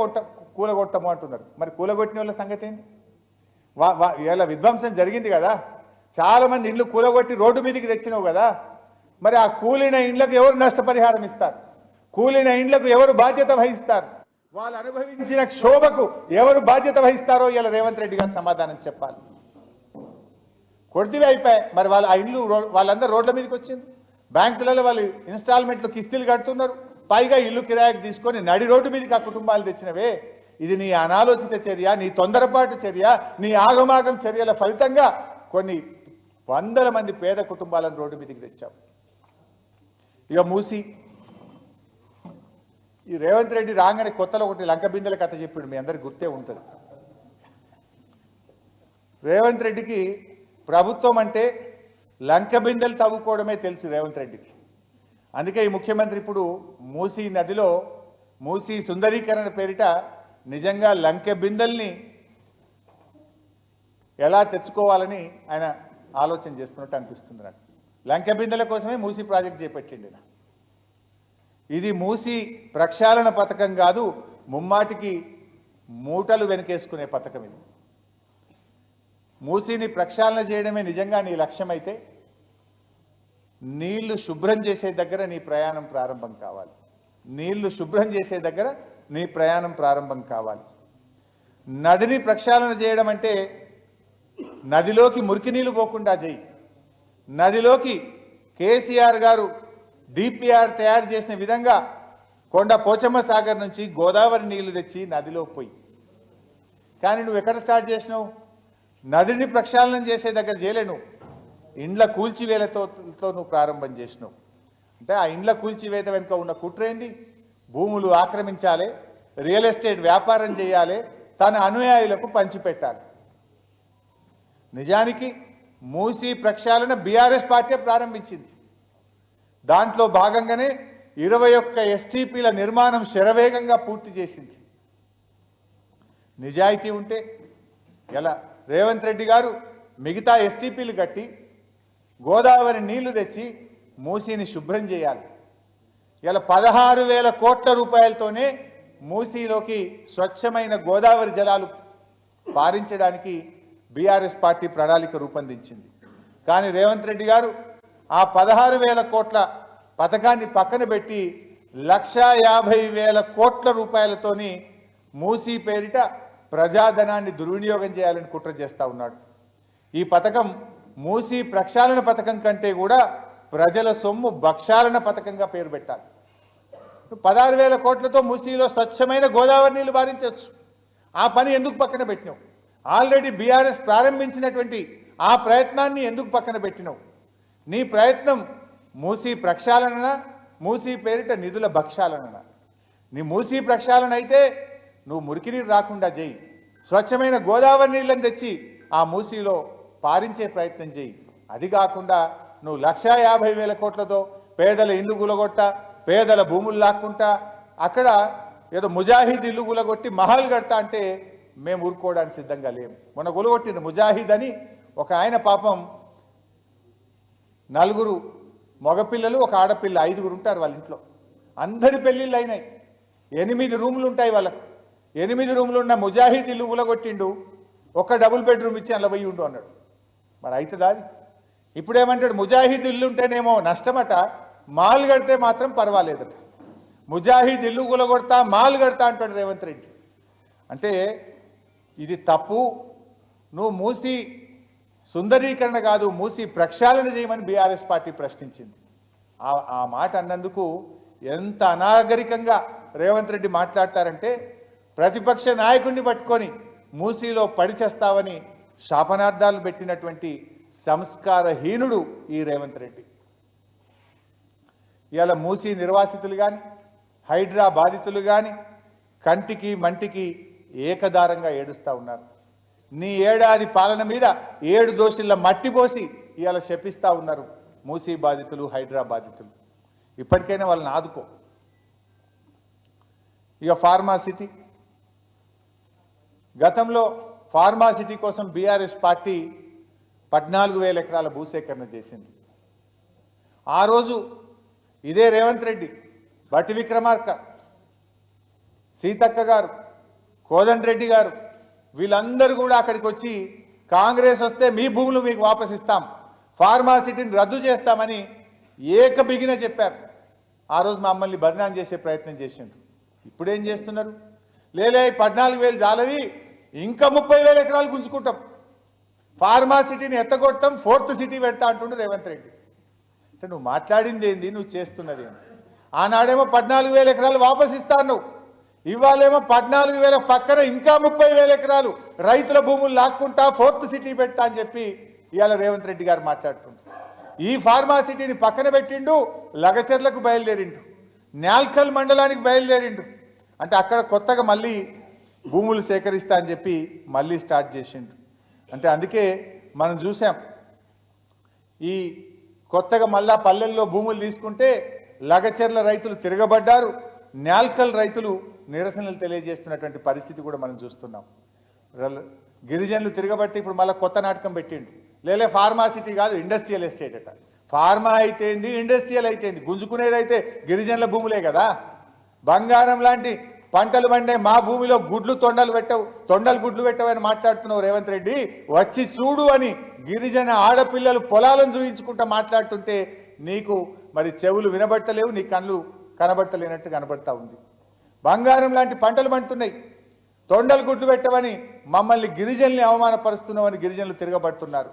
కూలగొట్టము అంటున్నారు. మరి కూలగొట్టిన వాళ్ళ సంగతి ఏంటి? ఇలా విధ్వంసం జరిగింది కదా, చాలా మంది ఇండ్లు కూలగొట్టి రోడ్డు మీదకి తెచ్చినావు కదా, మరి ఆ కూలిన ఇండ్లకు ఎవరు నష్టపరిహారం ఇస్తారు? కూలిన ఇండ్లకు ఎవరు బాధ్యత వహిస్తారు? వాళ్ళు అనుభవించిన క్షోభకు ఎవరు బాధ్యత వహిస్తారో ఇలా రేవంత్ రెడ్డి గారు సమాధానం చెప్పాలి. కొద్దివే అయిపోయాయి, మరి వాళ్ళ ఆ ఇల్లు వాళ్ళందరూ రోడ్ల మీదకి వచ్చింది. బ్యాంకులలో వాళ్ళు ఇన్స్టాల్మెంట్లు కిస్తీలు కడుతున్నారు, పైగా ఇల్లు కిరాయికి తీసుకొని నడి రోడ్డు మీదకి ఆ కుటుంబాలు తెచ్చినవే. ఇది నీ అనాలోచిత చర్య, నీ తొందరపాటు చర్య, నీ ఆగమాగం చర్యల ఫలితంగా కొన్ని వందల మంది పేద కుటుంబాలను రోడ్డు మీదకి తెచ్చావు. ఇక మూసి ఈ రేవంత్ రెడ్డి రాగానే కొత్తలో ఒకటి లంక బిందెల కథ చెప్పాడు, మీ అందరికి గుర్తే ఉంటుంది. రేవంత్ రెడ్డికి ప్రభుత్వం అంటే లంక బిందెలు తవ్వుకోవడమే తెలుసు రేవంత్ రెడ్డికి. అందుకే ఈ ముఖ్యమంత్రి ఇప్పుడు మూసీ నదిలో మూసీ సుందరీకరణ పేరిట నిజంగా లంకె బిందెల్ని ఎలా తెచ్చుకోవాలని ఆయన ఆలోచన చేస్తున్నట్టు అనిపిస్తుంది నాకు. లంకె బిందెల కోసమే మూసీ ప్రాజెక్ట్ చేపట్టిండి. ఇది మూసీ ప్రక్షాళన పథకం కాదు, ముమ్మాటికి మూటలు వెనకేసుకునే పథకం ఇది. మూసీని ప్రక్షాళన చేయడమే నిజంగా నీ లక్ష్యమైతే నీళ్లు శుభ్రం చేసే దగ్గర నీ ప్రయాణం ప్రారంభం కావాలి. నీళ్లు శుభ్రం చేసే దగ్గర నీ ప్రయాణం ప్రారంభం కావాలి. నదిని ప్రక్షాళన చేయడం అంటే నదిలోకి మురికి నీళ్లు పోకుండా చేయి. నదిలోకి కేసీఆర్ గారు డిపిఆర్ తయారు చేసిన విధంగా కొండ పోచమ్మ సాగర్ నుంచి గోదావరి నీళ్లు తెచ్చి నదిలో పోయి. కానీ నువ్వు ఎక్కడ స్టార్ట్ చేసినావు? నదిని ప్రక్షాళన చేసే దగ్గర చేయలే, నువ్వు ఇండ్ల కూల్చివేలతో నువ్వు ప్రారంభం చేసినావు. అంటే ఆ ఇండ్ల కూల్చివేత వెనుక ఉన్న కుట్రేంది? భూములు ఆక్రమించాలి, రియల్ ఎస్టేట్ వ్యాపారం చేయాలి, తన అనుయాయులకు పంచిపెట్టాలి. నిజానికి మూసీ ప్రక్షాళన బీఆర్ఎస్ పార్టీ ప్రారంభించింది. దాంట్లో భాగంగానే 21 ఎస్టీపీల నిర్మాణం శరవేగంగా పూర్తి చేసింది. నిజాయితీ ఉంటే ఎలా రేవంత్ రెడ్డి గారు మిగతా ఎస్టీపీలు కట్టి గోదావరి నీళ్లు తెచ్చి మూసీని శుభ్రం చేయాలి. ఇలా 16,000 కోట్ల రూపాయలతోనే మూసీలోకి స్వచ్ఛమైన గోదావరి జలాలు పారించడానికి బీఆర్ఎస్ పార్టీ ప్రణాళిక రూపొందించింది. కానీ రేవంత్ రెడ్డి గారు ఆ 16,000 కోట్ల పథకాన్ని పక్కన పెట్టి 1,50,000 కోట్ల రూపాయలతోని మూసీ పేరిట ప్రజాధనాన్ని దుర్వినియోగం చేయాలని కుట్ర చేస్తూ ఉన్నాడు. ఈ పథకం మూసీ ప్రక్షాళన పథకం కంటే కూడా ప్రజల సొమ్ము భక్షాలన పథకంగా పేరు పెట్టాలి. 16,000 కోట్లతో మూసీలో స్వచ్ఛమైన గోదావరి నీళ్లు పారించవచ్చు. ఆ పని ఎందుకు పక్కన పెట్టినావు? ఆల్రెడీ బీఆర్ఎస్ ప్రారంభించినటువంటి ఆ ప్రయత్నాన్ని ఎందుకు పక్కన పెట్టినావు? నీ ప్రయత్నం మూసీ ప్రక్షాళన, మూసీ పేరిట నిధుల భక్షాలన. నీ మూసీ ప్రక్షాళన అయితే నువ్వు మురికి నీరు రాకుండా చేయి, స్వచ్ఛమైన గోదావరి నీళ్ళని తెచ్చి ఆ మూసీలో పారించే ప్రయత్నం చేయి. అది కాకుండా నువ్వు 1,50,000 కోట్లతో పేదల ఇల్లు గులగొట్టా, పేదల భూములు లాక్కుంటా, అక్కడ ఏదో ముజాహిద్ ఇల్లు గులగొట్టి మహల్ కడతా అంటే మేము ఊరుకోవడానికి సిద్ధంగా లేము. మొన్న గులగొట్టింది ముజాహిద్ అని ఒక ఆయన, పాపం 4 మగపిల్లలు, ఒక ఆడపిల్ల, 5 ఉంటారు వాళ్ళ ఇంట్లో. అందరి పెళ్ళిళ్ళు అయినాయి. 8 రూములు ఉంటాయి వాళ్ళకు. 8 రూములు ఉన్న ముజాహిద్ ఇల్లు గులగొట్టిండు. ఒక డబుల్ బెడ్రూమ్ ఇచ్చి అందులో పోయి ఉండు అన్నాడు. మరి అవుతుందా అది? ఇప్పుడేమంటాడు, ముజాహిద్ ఇల్లు ఉంటేనేమో నష్టమట, మాల్ కడితే మాత్రం పర్వాలేదట. ముజాహిద్ ఇల్లు గులగొడతా, మాల్ కడతా అంటాడు రేవంత్ రెడ్డి. అంటే ఇది తప్పు. నువ్వు మూసీ సుందరీకరణ కాదు, మూసీ ప్రక్షాళన చేయమని బీఆర్ఎస్ పార్టీ ప్రశ్నించింది. ఆ మాట అన్నందుకు ఎంత అనాగరికంగా రేవంత్ రెడ్డి మాట్లాడతారంటే, ప్రతిపక్ష నాయకుడిని పట్టుకొని మూసీలో పడిచేస్తావని శాపనార్థాలు పెట్టినటువంటి సంస్కారహీనుడు ఈ రేవంత్ రెడ్డి. ఇవాళ మూసీ నిర్వాసితులు కానీ, హైడ్రా బాధితులు కానీ కంటికి మంటికి ఏకదారంగా ఏడుస్తూ ఉన్నారు. నీ ఏడాది పాలన మీద 7 దోషుల మట్టి పోసి ఇవాళ శపిస్తూ ఉన్నారు మూసీ బాధితులు, హైడ్రా బాధితులు. ఇప్పటికైనా వాళ్ళని ఆదుకో. ఇక ఫార్మాసిటీ, గతంలో ఫార్మాసిటీ కోసం బీఆర్ఎస్ పార్టీ 14,000 ఎకరాల భూసేకరణ చేసింది. ఆ రోజు ఇదే రేవంత్ రెడ్డి, బట్టి విక్రమార్క, సీతక్క గారు, కోదండరెడ్డి గారు వీళ్ళందరూ కూడా అక్కడికి వచ్చి కాంగ్రెస్ వస్తే మీ భూములు మీకు వాపస్ ఇస్తాం, ఫార్మాసిటీని రద్దు చేస్తామని ఏకబిగిన చెప్పారు. ఆ రోజు మమ్మల్ని బదనాం చేసే ప్రయత్నం చేసిండ్రు. ఇప్పుడేం చేస్తున్నారు? లేలే 14,000 జాలవి, ఇంకా 30,000 ఎకరాలు గుంజుకుంటాం, ఫార్మాసిటీని ఎత్తగొట్టం, 4th సిటీ పెడతా అంటుండే రేవంత్ రెడ్డి. అంటే నువ్వు మాట్లాడింది ఏంది, నువ్వు చేస్తున్నది ఏంది? ఆనాడేమో 14,000 ఎకరాలు వాపస్ ఇస్తాను, ఇవాళేమో 14,000 పక్కన ఇంకా 30,000 ఎకరాలు రైతుల భూములు లాక్కుంటా 4th సిటీ పెట్టా అని చెప్పి ఇవాళ రేవంత్ రెడ్డి గారు మాట్లాడుతుండ్రు. ఈ ఫార్మాసిటీని పక్కన పెట్టిండు, లగచర్లకు బయలుదేరిండు, న్యాల్కల్ మండలానికి బయలుదేరిండు. అంటే అక్కడ కొత్తగా మళ్ళీ భూములు సేకరిస్తా అని చెప్పి మళ్ళీ స్టార్ట్ చేసిండు. అంటే అందుకే మనం చూసాం, ఈ కొత్తగా మళ్ళా పల్లెల్లో భూములు తీసుకుంటే లగచెర్ల రైతులు తిరగబడ్డారు, న్యాల్కల్ రైతులు నిరసనలు తెలియజేస్తున్నటువంటి పరిస్థితి కూడా మనం చూస్తున్నాం. గిరిజనులు తిరగబట్టి ఇప్పుడు మళ్ళీ కొత్త నాటకం పెట్టిండు. లేలే ఫార్మాసిటీ కాదు ఇండస్ట్రియల్ ఎస్టేట్ అట. ఫార్మా అయితేంది, ఇండస్ట్రియల్ అయితేంది, గుంజుకునేదైతే గిరిజనుల భూములే కదా. బంగారం లాంటి పంటలు పండే మా భూమిలో తొండలు గుడ్లు పెట్టవని మాట్లాడుతున్నావు రేవంత్ రెడ్డి. వచ్చి చూడు అని గిరిజన ఆడపిల్లలు పొలాలను చూయించుకుంటా మాట్లాడుతుంటే నీకు మరి చెవులు వినబట్టలేవు, నీ కళ్ళు కనబట్టలేనట్టు కనబడతా ఉంది. బంగారం లాంటి పంటలు పండుతున్నాయి, తొండలు గుడ్లు పెట్టవని మమ్మల్ని గిరిజనుల్ని అవమానపరుస్తున్నావని గిరిజనులు తిరగబడుతున్నారు.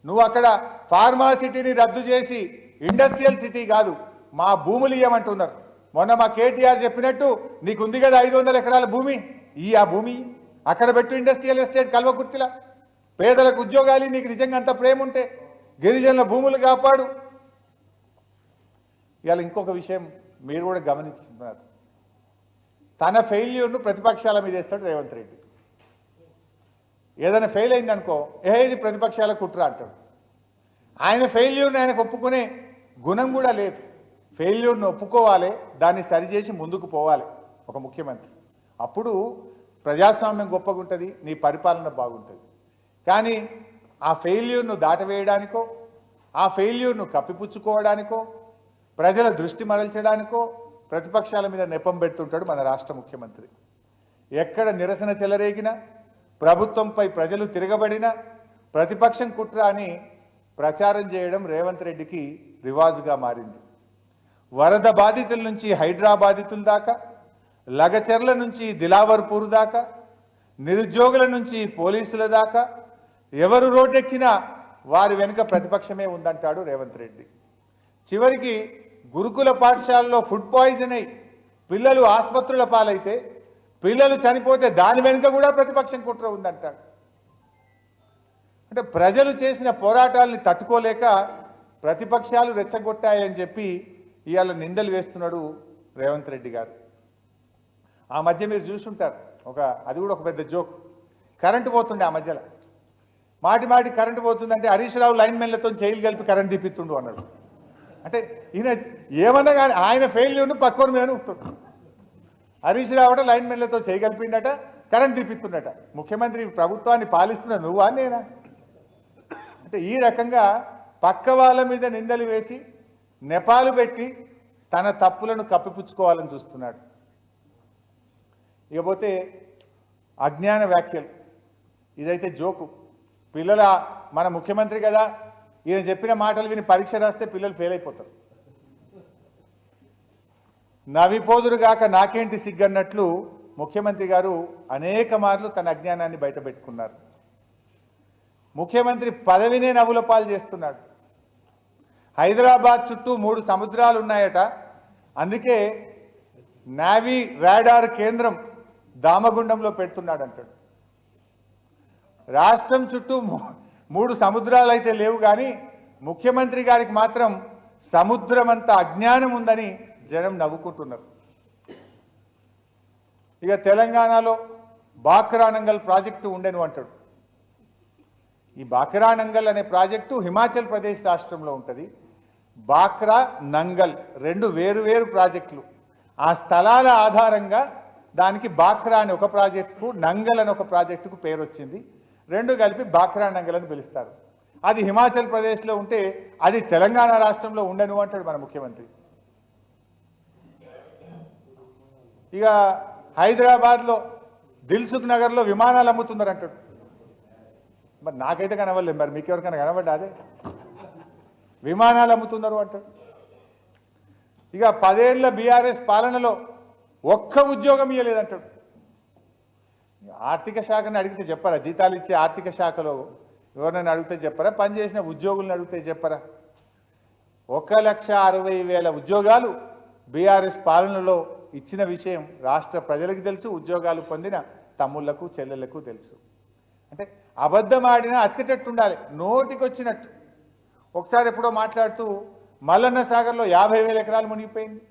నువ్వు అక్కడ ఫార్మాసిటీని రద్దు చేసి ఇండస్ట్రియల్ సిటీ కాదు మా భూములు ఇవ్వమంటున్నారు. మొన్న మా కేటీఆర్ చెప్పినట్టు నీకుంది కదా 500 ఎకరాల భూమి, ఆ భూమి అక్కడ పెట్టు ఇండస్ట్రియల్ ఎస్టేట్ కల్వకుర్తిలా. పేదలకు ఉద్యోగాలు, నీకు నిజంగా అంత ప్రేమ ఉంటే గిరిజనుల భూములు కాపాడు. ఇవాళ ఇంకొక విషయం మీరు కూడా గమనిస్తున్నారు, తన ఫెయిల్యూర్ను ప్రతిపక్షాల మీద వేస్తాడు రేవంత్ రెడ్డి. ఏదైనా ఫెయిల్ అయిందనుకో, ఇది ప్రతిపక్షాల కుట్ర అంటాడు. ఆయన ఫెయిల్యూర్ని ఆయనకు ఒప్పుకునే గుణం కూడా లేదు. ఫెయిల్యూర్ను ఒప్పుకోవాలి, దాన్ని సరిచేసి ముందుకు పోవాలి ఒక ముఖ్యమంత్రి. అప్పుడు ప్రజాస్వామ్యం గొప్పగా ఉంటుంది, నీ పరిపాలన బాగుంటుంది. కానీ ఆ ఫెయిల్యూర్ను దాటవేయడానికో, ఆ ఫెయిల్యూర్ను కప్పిపుచ్చుకోవడానికో, ప్రజల దృష్టి మరల్చడానికో ప్రతిపక్షాల మీద నెపం పెడుతుంటాడు మన రాష్ట్ర ముఖ్యమంత్రి. ఎక్కడ నిరసన చెలరేగినా, ప్రభుత్వంపై ప్రజలు తిరగబడినా ప్రతిపక్షం కుట్ర అని ప్రచారం చేయడం రేవంత్ రెడ్డికి రివాజుగా మారింది. వరద బాధితుల నుంచి హైడ్రా బాధితుల దాకా, లగచెర్ల నుంచి దిలావర్పూర్ దాకా, నిరుద్యోగుల నుంచి పోలీసుల దాకా ఎవరు రోడ్డెక్కినా వారి వెనుక ప్రతిపక్షమే ఉందంటాడు రేవంత్ రెడ్డి. చివరికి గురుకుల పాఠశాలలో ఫుడ్ పాయిజన్ అయి పిల్లలు ఆసుపత్రుల పాలైతే, పిల్లలు చనిపోతే దాని వెనుక కూడా ప్రతిపక్షం కుట్ర ఉందంటాడు. అంటే ప్రజలు చేసిన పోరాటాలని తట్టుకోలేక ప్రతిపక్షాలు రెచ్చగొట్టాయని చెప్పి ఇవాళ నిందలు వేస్తున్నాడు రేవంత్ రెడ్డి గారు. ఆ మధ్య మీరు చూసుంటారు, అది కూడా ఒక పెద్ద జోక్. కరెంటు పోతుండే ఆ మధ్యలో, మాటి current పోతుందంటే Harish Rao line మెన్లతో jail కలిపి కరెంట్ తీపిస్తుండు అన్నాడు. అంటే ఈయన ఏమన్నా కానీ ఆయన ఫెయిల్యూర్ను పక్కన మీద ఉంటుంది. Harish Rao line మెన్లతో చేయగలిపిండట, current తీపిస్తుండట. ముఖ్యమంత్రి ప్రభుత్వాన్ని పాలిస్తున్న నువ్వా నేనా? అంటే ఈ రకంగా పక్క వాళ్ళ మీద నిందలు వేసి నెపాలు పెట్టి తన తప్పులను కప్పిపుచ్చుకోవాలని చూస్తున్నాడు. ఇకపోతే అజ్ఞాన వ్యాఖ్యలు, ఇదైతే జోకు. మన ముఖ్యమంత్రి కదా, ఈయన చెప్పిన మాటలు విని పరీక్ష రాస్తే పిల్లలు ఫెయిల్ అయిపోతారు. నవిపోదురుగాక నాకేంటి సిగ్గన్నట్లు ముఖ్యమంత్రి గారు అనేక మార్లు తన అజ్ఞానాన్ని బయటపెట్టుకున్నారు. ముఖ్యమంత్రి పదవినే నవ్వుల పాలు చేస్తున్నాడు. హైదరాబాద్ చుట్టూ 3 సముద్రాలు ఉన్నాయట, అందుకే నావీ రాడార్ కేంద్రం దామగుండంలో పెడుతున్నాడు అంటాడు. రాష్ట్రం చుట్టూ 3 సముద్రాలు అయితే లేవు, కానీ ముఖ్యమంత్రి గారికి మాత్రం సముద్రమంత అజ్ఞానం ఉందని జనం నవ్వుకుంటున్నారు. ఇక తెలంగాణలో బాక్రానంగల్ ప్రాజెక్టు ఉండెను అంటాడు. ఈ బాక్రానంగల్ అనే ప్రాజెక్టు హిమాచల్ ప్రదేశ్ రాష్ట్రంలో ఉంటుంది. బాక్రా నంగల్ 2 వేరు ప్రాజెక్టులు. ఆ స్థలాల ఆధారంగా దానికి బాక్రా అనే ఒక ప్రాజెక్టుకు, నంగల్ అనే ఒక ప్రాజెక్టుకు పేరు వచ్చింది. 2 కలిపి బాక్రా నంగల్ అని పిలుస్తారు. అది హిమాచల్ ప్రదేశ్లో ఉంటే అది తెలంగాణ రాష్ట్రంలో ఉండను అంటాడు మన ముఖ్యమంత్రి. ఇక హైదరాబాద్లో దిల్సుఖ్ నగర్లో విమానాలు అమ్ముతున్నారు అంటాడు. మరి నాకైతే కనవలేదు, మరి మీకు ఎవరికైనా కనబడ్డా? అదే విమానాలు అమ్ముతున్నారు అంటాడు. ఇక 10 ఏళ్ల బీఆర్ఎస్ పాలనలో ఒక్క ఉద్యోగం ఇవ్వలేదంటాడు. ఆర్థిక శాఖను అడిగితే చెప్పరా? జీతాలు ఇచ్చే ఆర్థిక శాఖలో ఎవరినైనా అడిగితే చెప్పరా? పనిచేసిన ఉద్యోగులను అడిగితే చెప్పరా? 1,60,000 ఉద్యోగాలు బీఆర్ఎస్ పాలనలో ఇచ్చిన విషయం రాష్ట్ర ప్రజలకు తెలుసు, ఉద్యోగాలు పొందిన తమ్ముళ్లకు చెల్లెళ్లకు తెలుసు. అంటే అబద్ధం ఆడినా అతికేటట్టు ఉండాలి, నోటికొచ్చినట్టు. ఒకసారి ఎప్పుడో మాట్లాడుతూ మల్లన్న సాగర్లో 50,000 ఎకరాలు మునిగిపోయింది,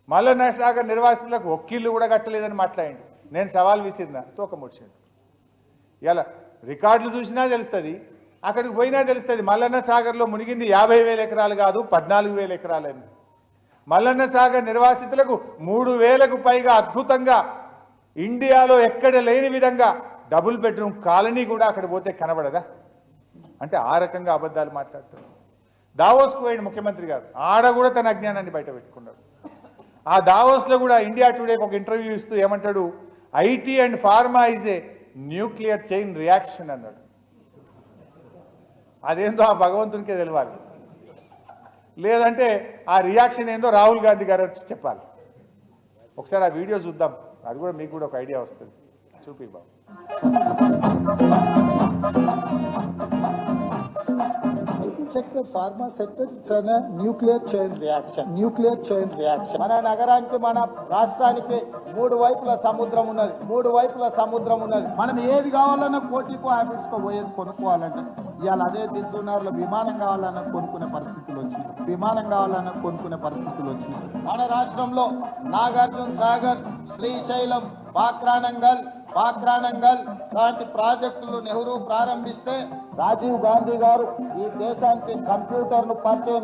మల్లన్న సాగర్ నిర్వాసితులకు ఒక్కిళ్ళు కూడా కట్టలేదని మాట్లాడింది. నేను సవాల్ విసిరినా, తోక ముడిచాడు. ఇలా రికార్డులు చూసినా తెలుస్తుంది, అక్కడికి పోయినా తెలుస్తుంది. మల్లన్న సాగర్లో మునిగింది 50,000 ఎకరాలు కాదు, 14,000 ఎకరాలని. మల్లన్న సాగర్ నిర్వాసితులకు 3,000కు పైగా అద్భుతంగా ఇండియాలో ఎక్కడ లేని విధంగా డబుల్ బెడ్రూమ్ కాలనీ కూడా అక్కడ పోతే కనబడదా? అంటే ఆ రకంగా అబద్ధాలు మాట్లాడుతున్నారు. దావోస్కు పోయిన ముఖ్యమంత్రి గారు ఆడ కూడా తన అజ్ఞానాన్ని బయట పెట్టుకున్నాడు. ఆ దావోస్లో కూడా ఇండియా టుడేకి ఒక ఇంటర్వ్యూ ఇస్తూ ఏమంటాడు, IT and pharma is a nuclear chain reaction అన్నాడు. అదేందో ఆ భగవంతునికే తెలియాలి, లేదంటే ఆ రియాక్షన్ ఏందో రాహుల్ గాంధీ గారు వచ్చి చెప్పాలి. ఒకసారి ఆ వీడియో చూద్దాం, అది కూడా మీకు కూడా ఒక ఐడియా వస్తుంది. చూపి బాబు. sector, pharma sector, it's a nuclear chain reaction. Nuclear chain reaction. మన నగరానికి మన రాష్ట్రానికి 3 వైపుల సముద్రం ఉన్నది. 3 వైపుల సముద్రం ఉన్నది. మనం ఏది కావాలన్నా కోటికో హ్యాబిట్స్కో పోయేది కొనుక్కోవాలంటే ఇవాళ అదే దిల్సునార్లో విమానం కావాలన్నా కొనుక్కునే పరిస్థితులు వచ్చినాయి. విమానం కావాలన్నా కొనుక్కునే పరిస్థితులు వచ్చినాయి. మన రాష్ట్రంలో నాగార్జున సాగర్, శ్రీశైలం, పాక్రానంగల్ లాంటి ప్రాజెక్టులు నెహ్రూ ప్రారంభిస్తే రాజీవ్ గాంధీ గారు ఈ దేశానికి కంప్యూటర్ను పరిచయం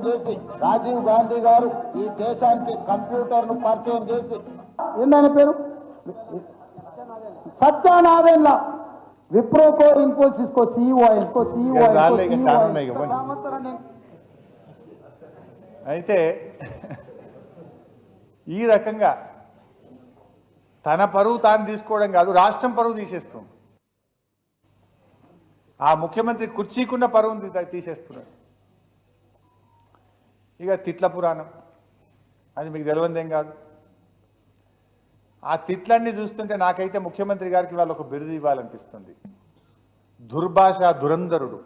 చేసి ఏంటనే పేరు సత్యనారాయణ విప్రోకో ఇన్ఫోసిస్కో సిఇఓ అయితే ఈ రకంగా తన పరువు తాను తీసుకోవడం కాదు, రాష్ట్రం పరువు తీసేస్తుంది. ఆ ముఖ్యమంత్రి కుర్చీకున్న పరువుని తీసేస్తున్నాడు. ఇక తిట్ల పురాణం, అది మీకు తెలియదేం కాదు. ఆ తిట్లన్నీ చూస్తుంటే నాకైతే ముఖ్యమంత్రి గారికి వాళ్ళు ఒక బిరుదు ఇవ్వాలనిపిస్తుంది. దుర్భాష దురంధరుడు.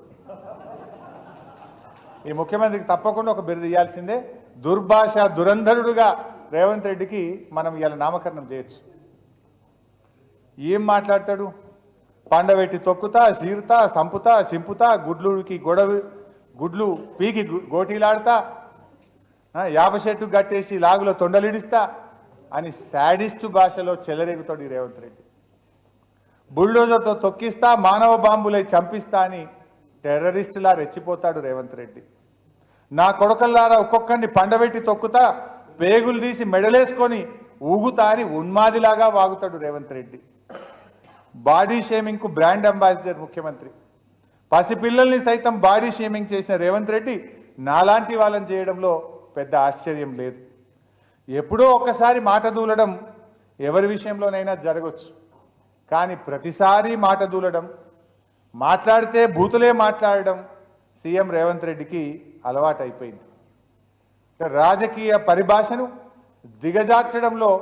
ఈ ముఖ్యమంత్రికి తప్పకుండా ఒక బిరుదు ఇవ్వాల్సిందే. దుర్భాష దురంధరుడుగా రేవంత్ రెడ్డికి మనం ఇవాళ నామకరణం చేయొచ్చు. ఏం మాట్లాడతాడు? పండబెట్టి తొక్కుతా, సీరుతా, సంపుతా, సింపుతా, గుడ్లు పీకి గోటీలాడతా, యాప చెట్టు కట్టేసి లాగులో తొండలిడిస్తా అని శాడిస్టు భాషలో చెలరేగుతాడు ఈ రేవంత్ రెడ్డి. బుల్డోజర్తో తొక్కిస్తా, మానవ బాంబులై చంపిస్తా అని టెర్రరిస్టులా రెచ్చిపోతాడు రేవంత్ రెడ్డి. నా కొడుకల్లారా ఒక్కొక్కరిని పండబెట్టి తొక్కుతా, పేగులు తీసి మెడలేసుకొని ఊగుతా అని ఉన్మాదిలాగా వాగుతాడు రేవంత్ రెడ్డి. బాడీ షేమింగ్కు బ్రాండ్ అంబాసిడర్ ముఖ్యమంత్రి. పసిపిల్లల్ని సైతం బాడీ షేమింగ్ చేసిన రేవంత్ రెడ్డి నాలాంటి వాళ్ళని చేయడంలో పెద్ద ఆశ్చర్యం లేదు. ఎప్పుడో ఒక్కసారి మాట దూలడం ఎవరి విషయంలోనైనా జరగవచ్చు, కానీ ప్రతిసారి మాట దూలడం, మాట్లాడితే బూతులే మాట్లాడడం సీఎం రేవంత్ రెడ్డికి అలవాటైపోయింది. రాజకీయ పరిభాషను దిగజార్చడంలో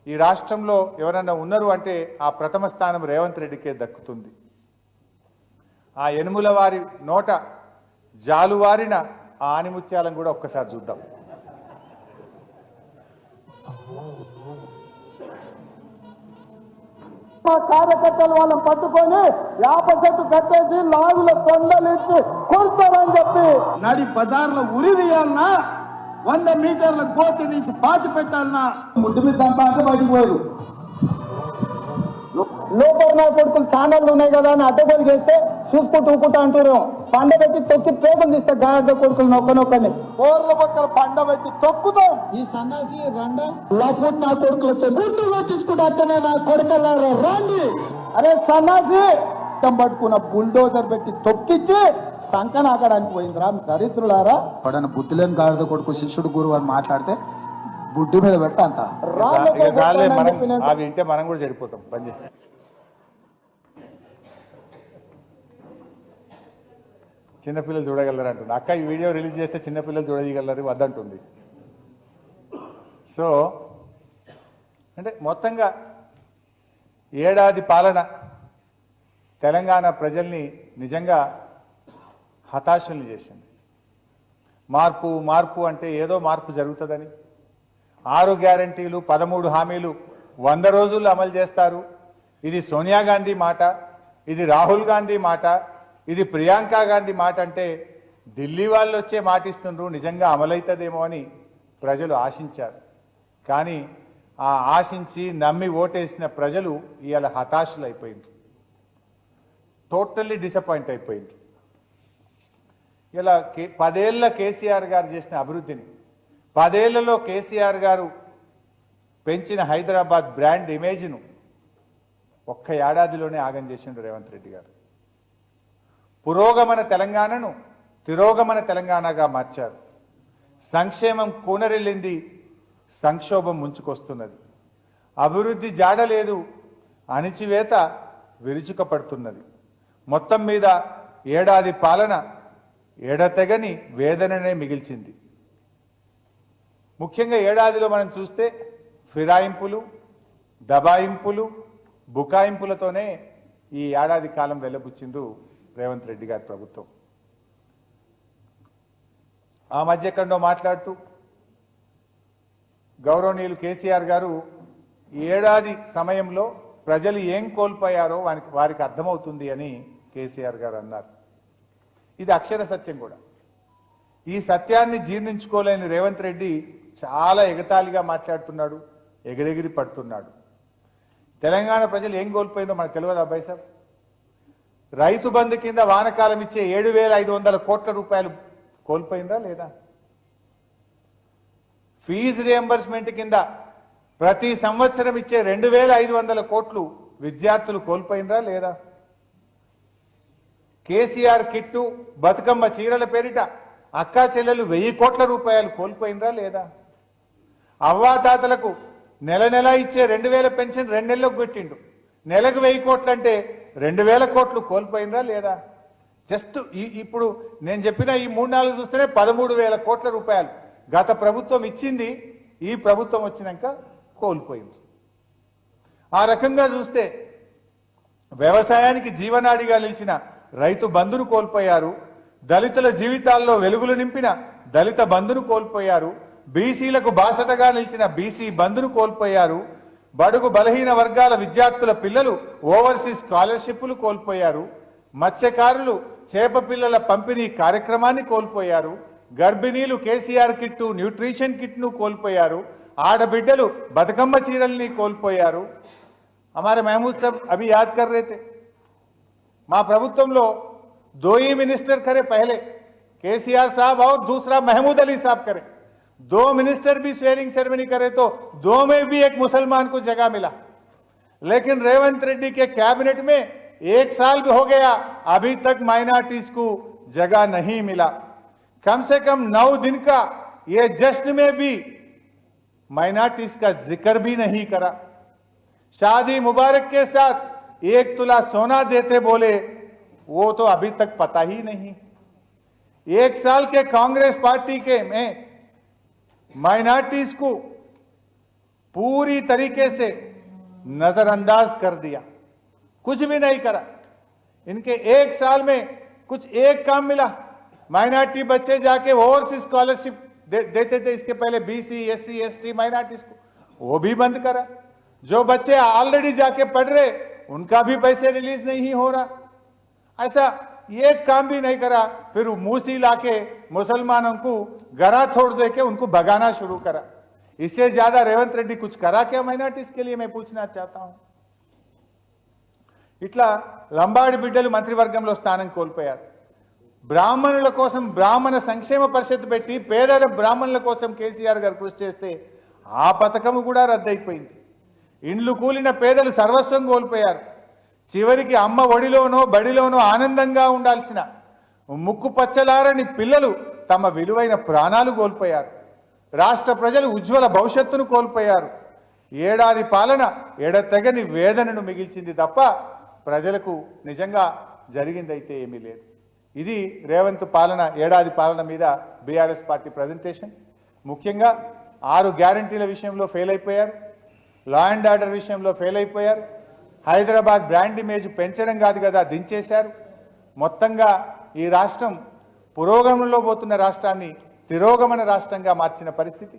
ఈ రాష్ట్రంలో ఎవరన్నా ఉన్నారు అంటే ఆ ప్రథమ స్థానం రేవంత్ రెడ్డికే దక్కుతుంది. ఆ యనుముల వారి నోట జాలువారిన ఆ ఆనిముత్యాలను కూడా ఒక్కసారి చూద్దాం. మా కార్యకర్తలు వాళ్ళని పట్టుకొని యాప చెట్టు కట్టేసి లాగులో తొండలిచ్చి కొడతారని చెప్పి నడి బజార్లో ఉరి తీయాలన్నా, 100 మీటర్ల గోతి తీసి పాతి పెట్టాలన్నా ముందు మీద దాంట్లో బయటికి పోయారు. లోపల నా కొడుకులు ఛానళ్ళు ఉన్నాయి కదా అని అడ్డగోలు చేస్తే చూసుకుంటూ ఊకుంటా అంటారు. పండబెట్టి తొక్కి పేపలు తీస్తే గాడ్డ కొడుకులు నొక్కనొక్కని కోర్ల పక్కన పండబెట్టి తొక్కుతాం. ఈ సన్నాసి రండ లఫుట్ నా కొడుకులతో గుండు కొట్టించుకుంటా అచ్చనే నా కొడుకల్లారా రండి. అరే సన్నాసి పట్టుకున్న బుల్డోజర్ పెట్టి తొక్కిచ్చి సంకనాకడానికి పోయిందిరా దరిద్రులారా. పడన బుద్ధి లేని గాడిద కొడుకు శిష్యుడు గురువు అని మాట్లాడితే బుడ్డి మీద పెట్ట అంత వింటే మనం కూడా చెడిపోతాం. పని చేసి చిన్నపిల్లలు చూడగలరు అంటుంది అక్క. ఈ వీడియో రిలీజ్ చేస్తే చిన్నపిల్లలు చూడగలరు వద్దంటుంది. సో అంటే మొత్తంగా ఏడాది పాలన తెలంగాణ ప్రజల్ని నిజంగా హతాశుల్ని చేసింది. మార్పు మార్పు అంటే ఏదో మార్పు జరుగుతుందని, 6 గ్యారంటీలు 13 హామీలు 100 రోజుల్లో అమలు చేస్తారు. ఇది సోనియా గాంధీ మాట, ఇది రాహుల్ గాంధీ మాట, ఇది ప్రియాంక గాంధీ మాట అంటే ఢిల్లీ వాళ్ళు వచ్చే మాటిస్తుండ్రు, నిజంగా అమలవుతుందేమో అని ప్రజలు ఆశించారు. కానీ ఆ ఆశించి నమ్మి ఓటేసిన ప్రజలు ఇవాళ హతాశులు అయిపోయింది, టోటల్లీ డిసప్పాయింట్ అయిపోయింది. ఇలా 10 ఏళ్ల కేసీఆర్ గారు చేసిన అభివృద్ధిని 10 ఏళ్లలో కేసీఆర్ గారు పెంచిన హైదరాబాద్ బ్రాండ్ ఇమేజ్ను ఒక్క ఏడాదిలోనే ఆగం చేసిండు రేవంత్ రెడ్డి గారు. పురోగమన తెలంగాణను తిరోగమన తెలంగాణగా మార్చారు. సంక్షేమం కూనరెళ్ళింది, సంక్షోభం ముంచుకొస్తున్నది. అభివృద్ధి జాడలేదు, అణిచివేత విరుచుకపడుతున్నది. మొత్తం మీద ఏడాది పాలన ఎడతెగని వేదననే మిగిల్చింది. ముఖ్యంగా ఏడాదిలో మనం చూస్తే ఫిరాయింపులు, దబాయింపులు, బుకాయింపులతోనే ఈ ఏడాది కాలం వెళ్ళబుచ్చిండ్రు రేవంత్ రెడ్డి గారి ప్రభుత్వం. ఆ మధ్య ఎక్కడో మాట్లాడుతూ గౌరవనీయులు కేసీఆర్ గారు ఈ ఏడాది సమయంలో ప్రజలు ఏం కోల్పోయారో వారికి అర్థమవుతుంది అని కేసీఆర్ గారు అన్నారు. ఇది అక్షర సత్యం కూడా. ఈ సత్యాన్ని జీర్ణించుకోలేని రేవంత్ రెడ్డి చాలా ఎగతాళిగా మాట్లాడుతున్నాడు, ఎగిరెగిరి పడుతున్నాడు. తెలంగాణ ప్రజలు ఏం కోల్పోయిందో మనకు తెలియదు అబ్బాయి సార్. రైతు బంధు కింద వానకాలం ఇచ్చే 7,500 కోట్ల రూపాయలు కోల్పోయిందా లేదా? ఫీజు రియంబర్స్మెంట్ కింద ప్రతి సంవత్సరం ఇచ్చే 2,500 కోట్లు విద్యార్థులు కోల్పోయిందా లేదా? కేసీఆర్ కిట్టు, బతుకమ్మ చీరల పేరిట అక్కా చెల్లెలు 1000 కోట్ల రూపాయలు కోల్పోయిందా లేదా? అవ్వాతాతలకు నెల ఇచ్చే 2,000 పెన్షన్ 2 నెలలకు పెట్టిండు. నెలకు 1000 కోట్లు అంటే 2,000 కోట్లు కోల్పోయిందా లేదా? జస్ట్ ఇప్పుడు నేను చెప్పిన ఈ 3-4 చూస్తేనే 13,000 కోట్ల రూపాయలు గత ప్రభుత్వం ఇచ్చింది, ఈ ప్రభుత్వం వచ్చినాక కోల్పోయింది. ఆ రకంగా చూస్తే వ్యవసాయానికి జీవనాడిగా నిలిచిన రైతు బంధును కోల్పోయారు. దళితుల జీవితాల్లో వెలుగులు నింపిన దళిత బంధును కోల్పోయారు. బీసీలకు బాసటగా నిలిచిన బీసీ బంధును కోల్పోయారు. బడుగు బలహీన వర్గాల విద్యార్థుల పిల్లలు ఓవర్సీస్ స్కాలర్షిప్లు కోల్పోయారు. మత్స్యకారులు చేప పిల్లల పంపిణీ కార్యక్రమాన్ని కోల్పోయారు. గర్భిణీలు కేసీఆర్ కిట్టు, న్యూట్రిషన్ కిట్ను కోల్పోయారు. ఆడబిడ్డలు బతుకమ్మ చీరల్ని కోల్పోయారు. हमारे महमूद साहब अभी याद कर रहे थे, మా ప్రభుత్వంలో 2 ही मिनिस्टर करे, पहले केसीआर साहब और दूसरा महमूद अली साहब करे. 2 मिनिस्टर भी स्वेरिंग सेरेमनी करे तो 2 में भी एक मुसलमान को जगह मिला. लेकिन रेवंत रेड्डी के कैबिनेट में 1 साल भी हो गया, अभी तक माइनॉरिटीज को जगह नहीं मिला. कम से कम 9 दिन का ये जश्न में भी माइनॉरिटीज का जिक्र भी नहीं करा. शादी मुबारक के साथ 1 तुला सोना देते बोले, वो तो अभी तक पता ही नहीं. 1 साल के कांग्रेस पार्टी के में माइनॉरिटीज को पूरी तरीके से नजरअंदाज कर दिया, कुछ भी नहीं करा. इनके 1 साल में कुछ एक काम मिला. माइनॉरिटी बच्चे जाके ओवरसीज स्कॉलरशिप देते थे इसके पहले, बीसी, एससी, एसटी माइनॉरिटीज को, वो भी बंद करा. जो बच्चे ऑलरेडी जाके पढ़ रहे उनका भी पैसे रिलीज नहीं हो रहा. ऐसा एक काम भी नहीं करा. फिर मूसी लाके मुसलमानों को गरा तोड़ दे के उनको भगाना शुरू करा. इससे ज्यादा रेवंत रेड्डी कुछ करा क्या माइनॉरिटीज के लिए, मैं पूछना चाहता हूं. ఇట్లా లంబాడి బిడ్డలు మంత్రివర్గంలో స్థానం కోల్పోయారు. బ్రాహ్మణుల కోసం బ్రాహ్మణ సంక్షేమ పరిషత్ పెట్టి పేద బ్రాహ్మణుల కోసం కేసీఆర్ గారు కృషి చేస్తే ఆ పథకం కూడా రద్దయిపోయింది. ఇండ్లు కూలిన పేదలు సర్వస్వం కోల్పోయారు. చివరికి అమ్మ ఒడిలోనో బడిలోనో ఆనందంగా ఉండాల్సిన ముక్కు పచ్చలారని పిల్లలు తమ విలువైన ప్రాణాలు కోల్పోయారు. రాష్ట్ర ప్రజలు ఉజ్వల భవిష్యత్తును కోల్పోయారు. ఏడాది పాలన ఎడతెగని వేదనను మిగిల్చింది తప్ప ప్రజలకు నిజంగా జరిగిందైతే ఏమీ లేదు. ఇది రేవంత్ పాలన, ఏడాది పాలన మీద బీఆర్ఎస్ పార్టీ ప్రజెంటేషన్. ముఖ్యంగా 6 గ్యారంటీల విషయంలో ఫెయిల్ అయిపోయారు. లా అండ్ ఆర్డర్ విషయంలో ఫెయిల్ అయిపోయారు. హైదరాబాద్ బ్రాండ్ ఇమేజ్ పెంచడం కాదు కదా, దించేశారు. మొత్తంగా ఈ రాష్ట్రం పురోగమనంలో పోతున్న రాష్ట్రాన్ని తిరోగమన రాష్ట్రంగా మార్చిన పరిస్థితి.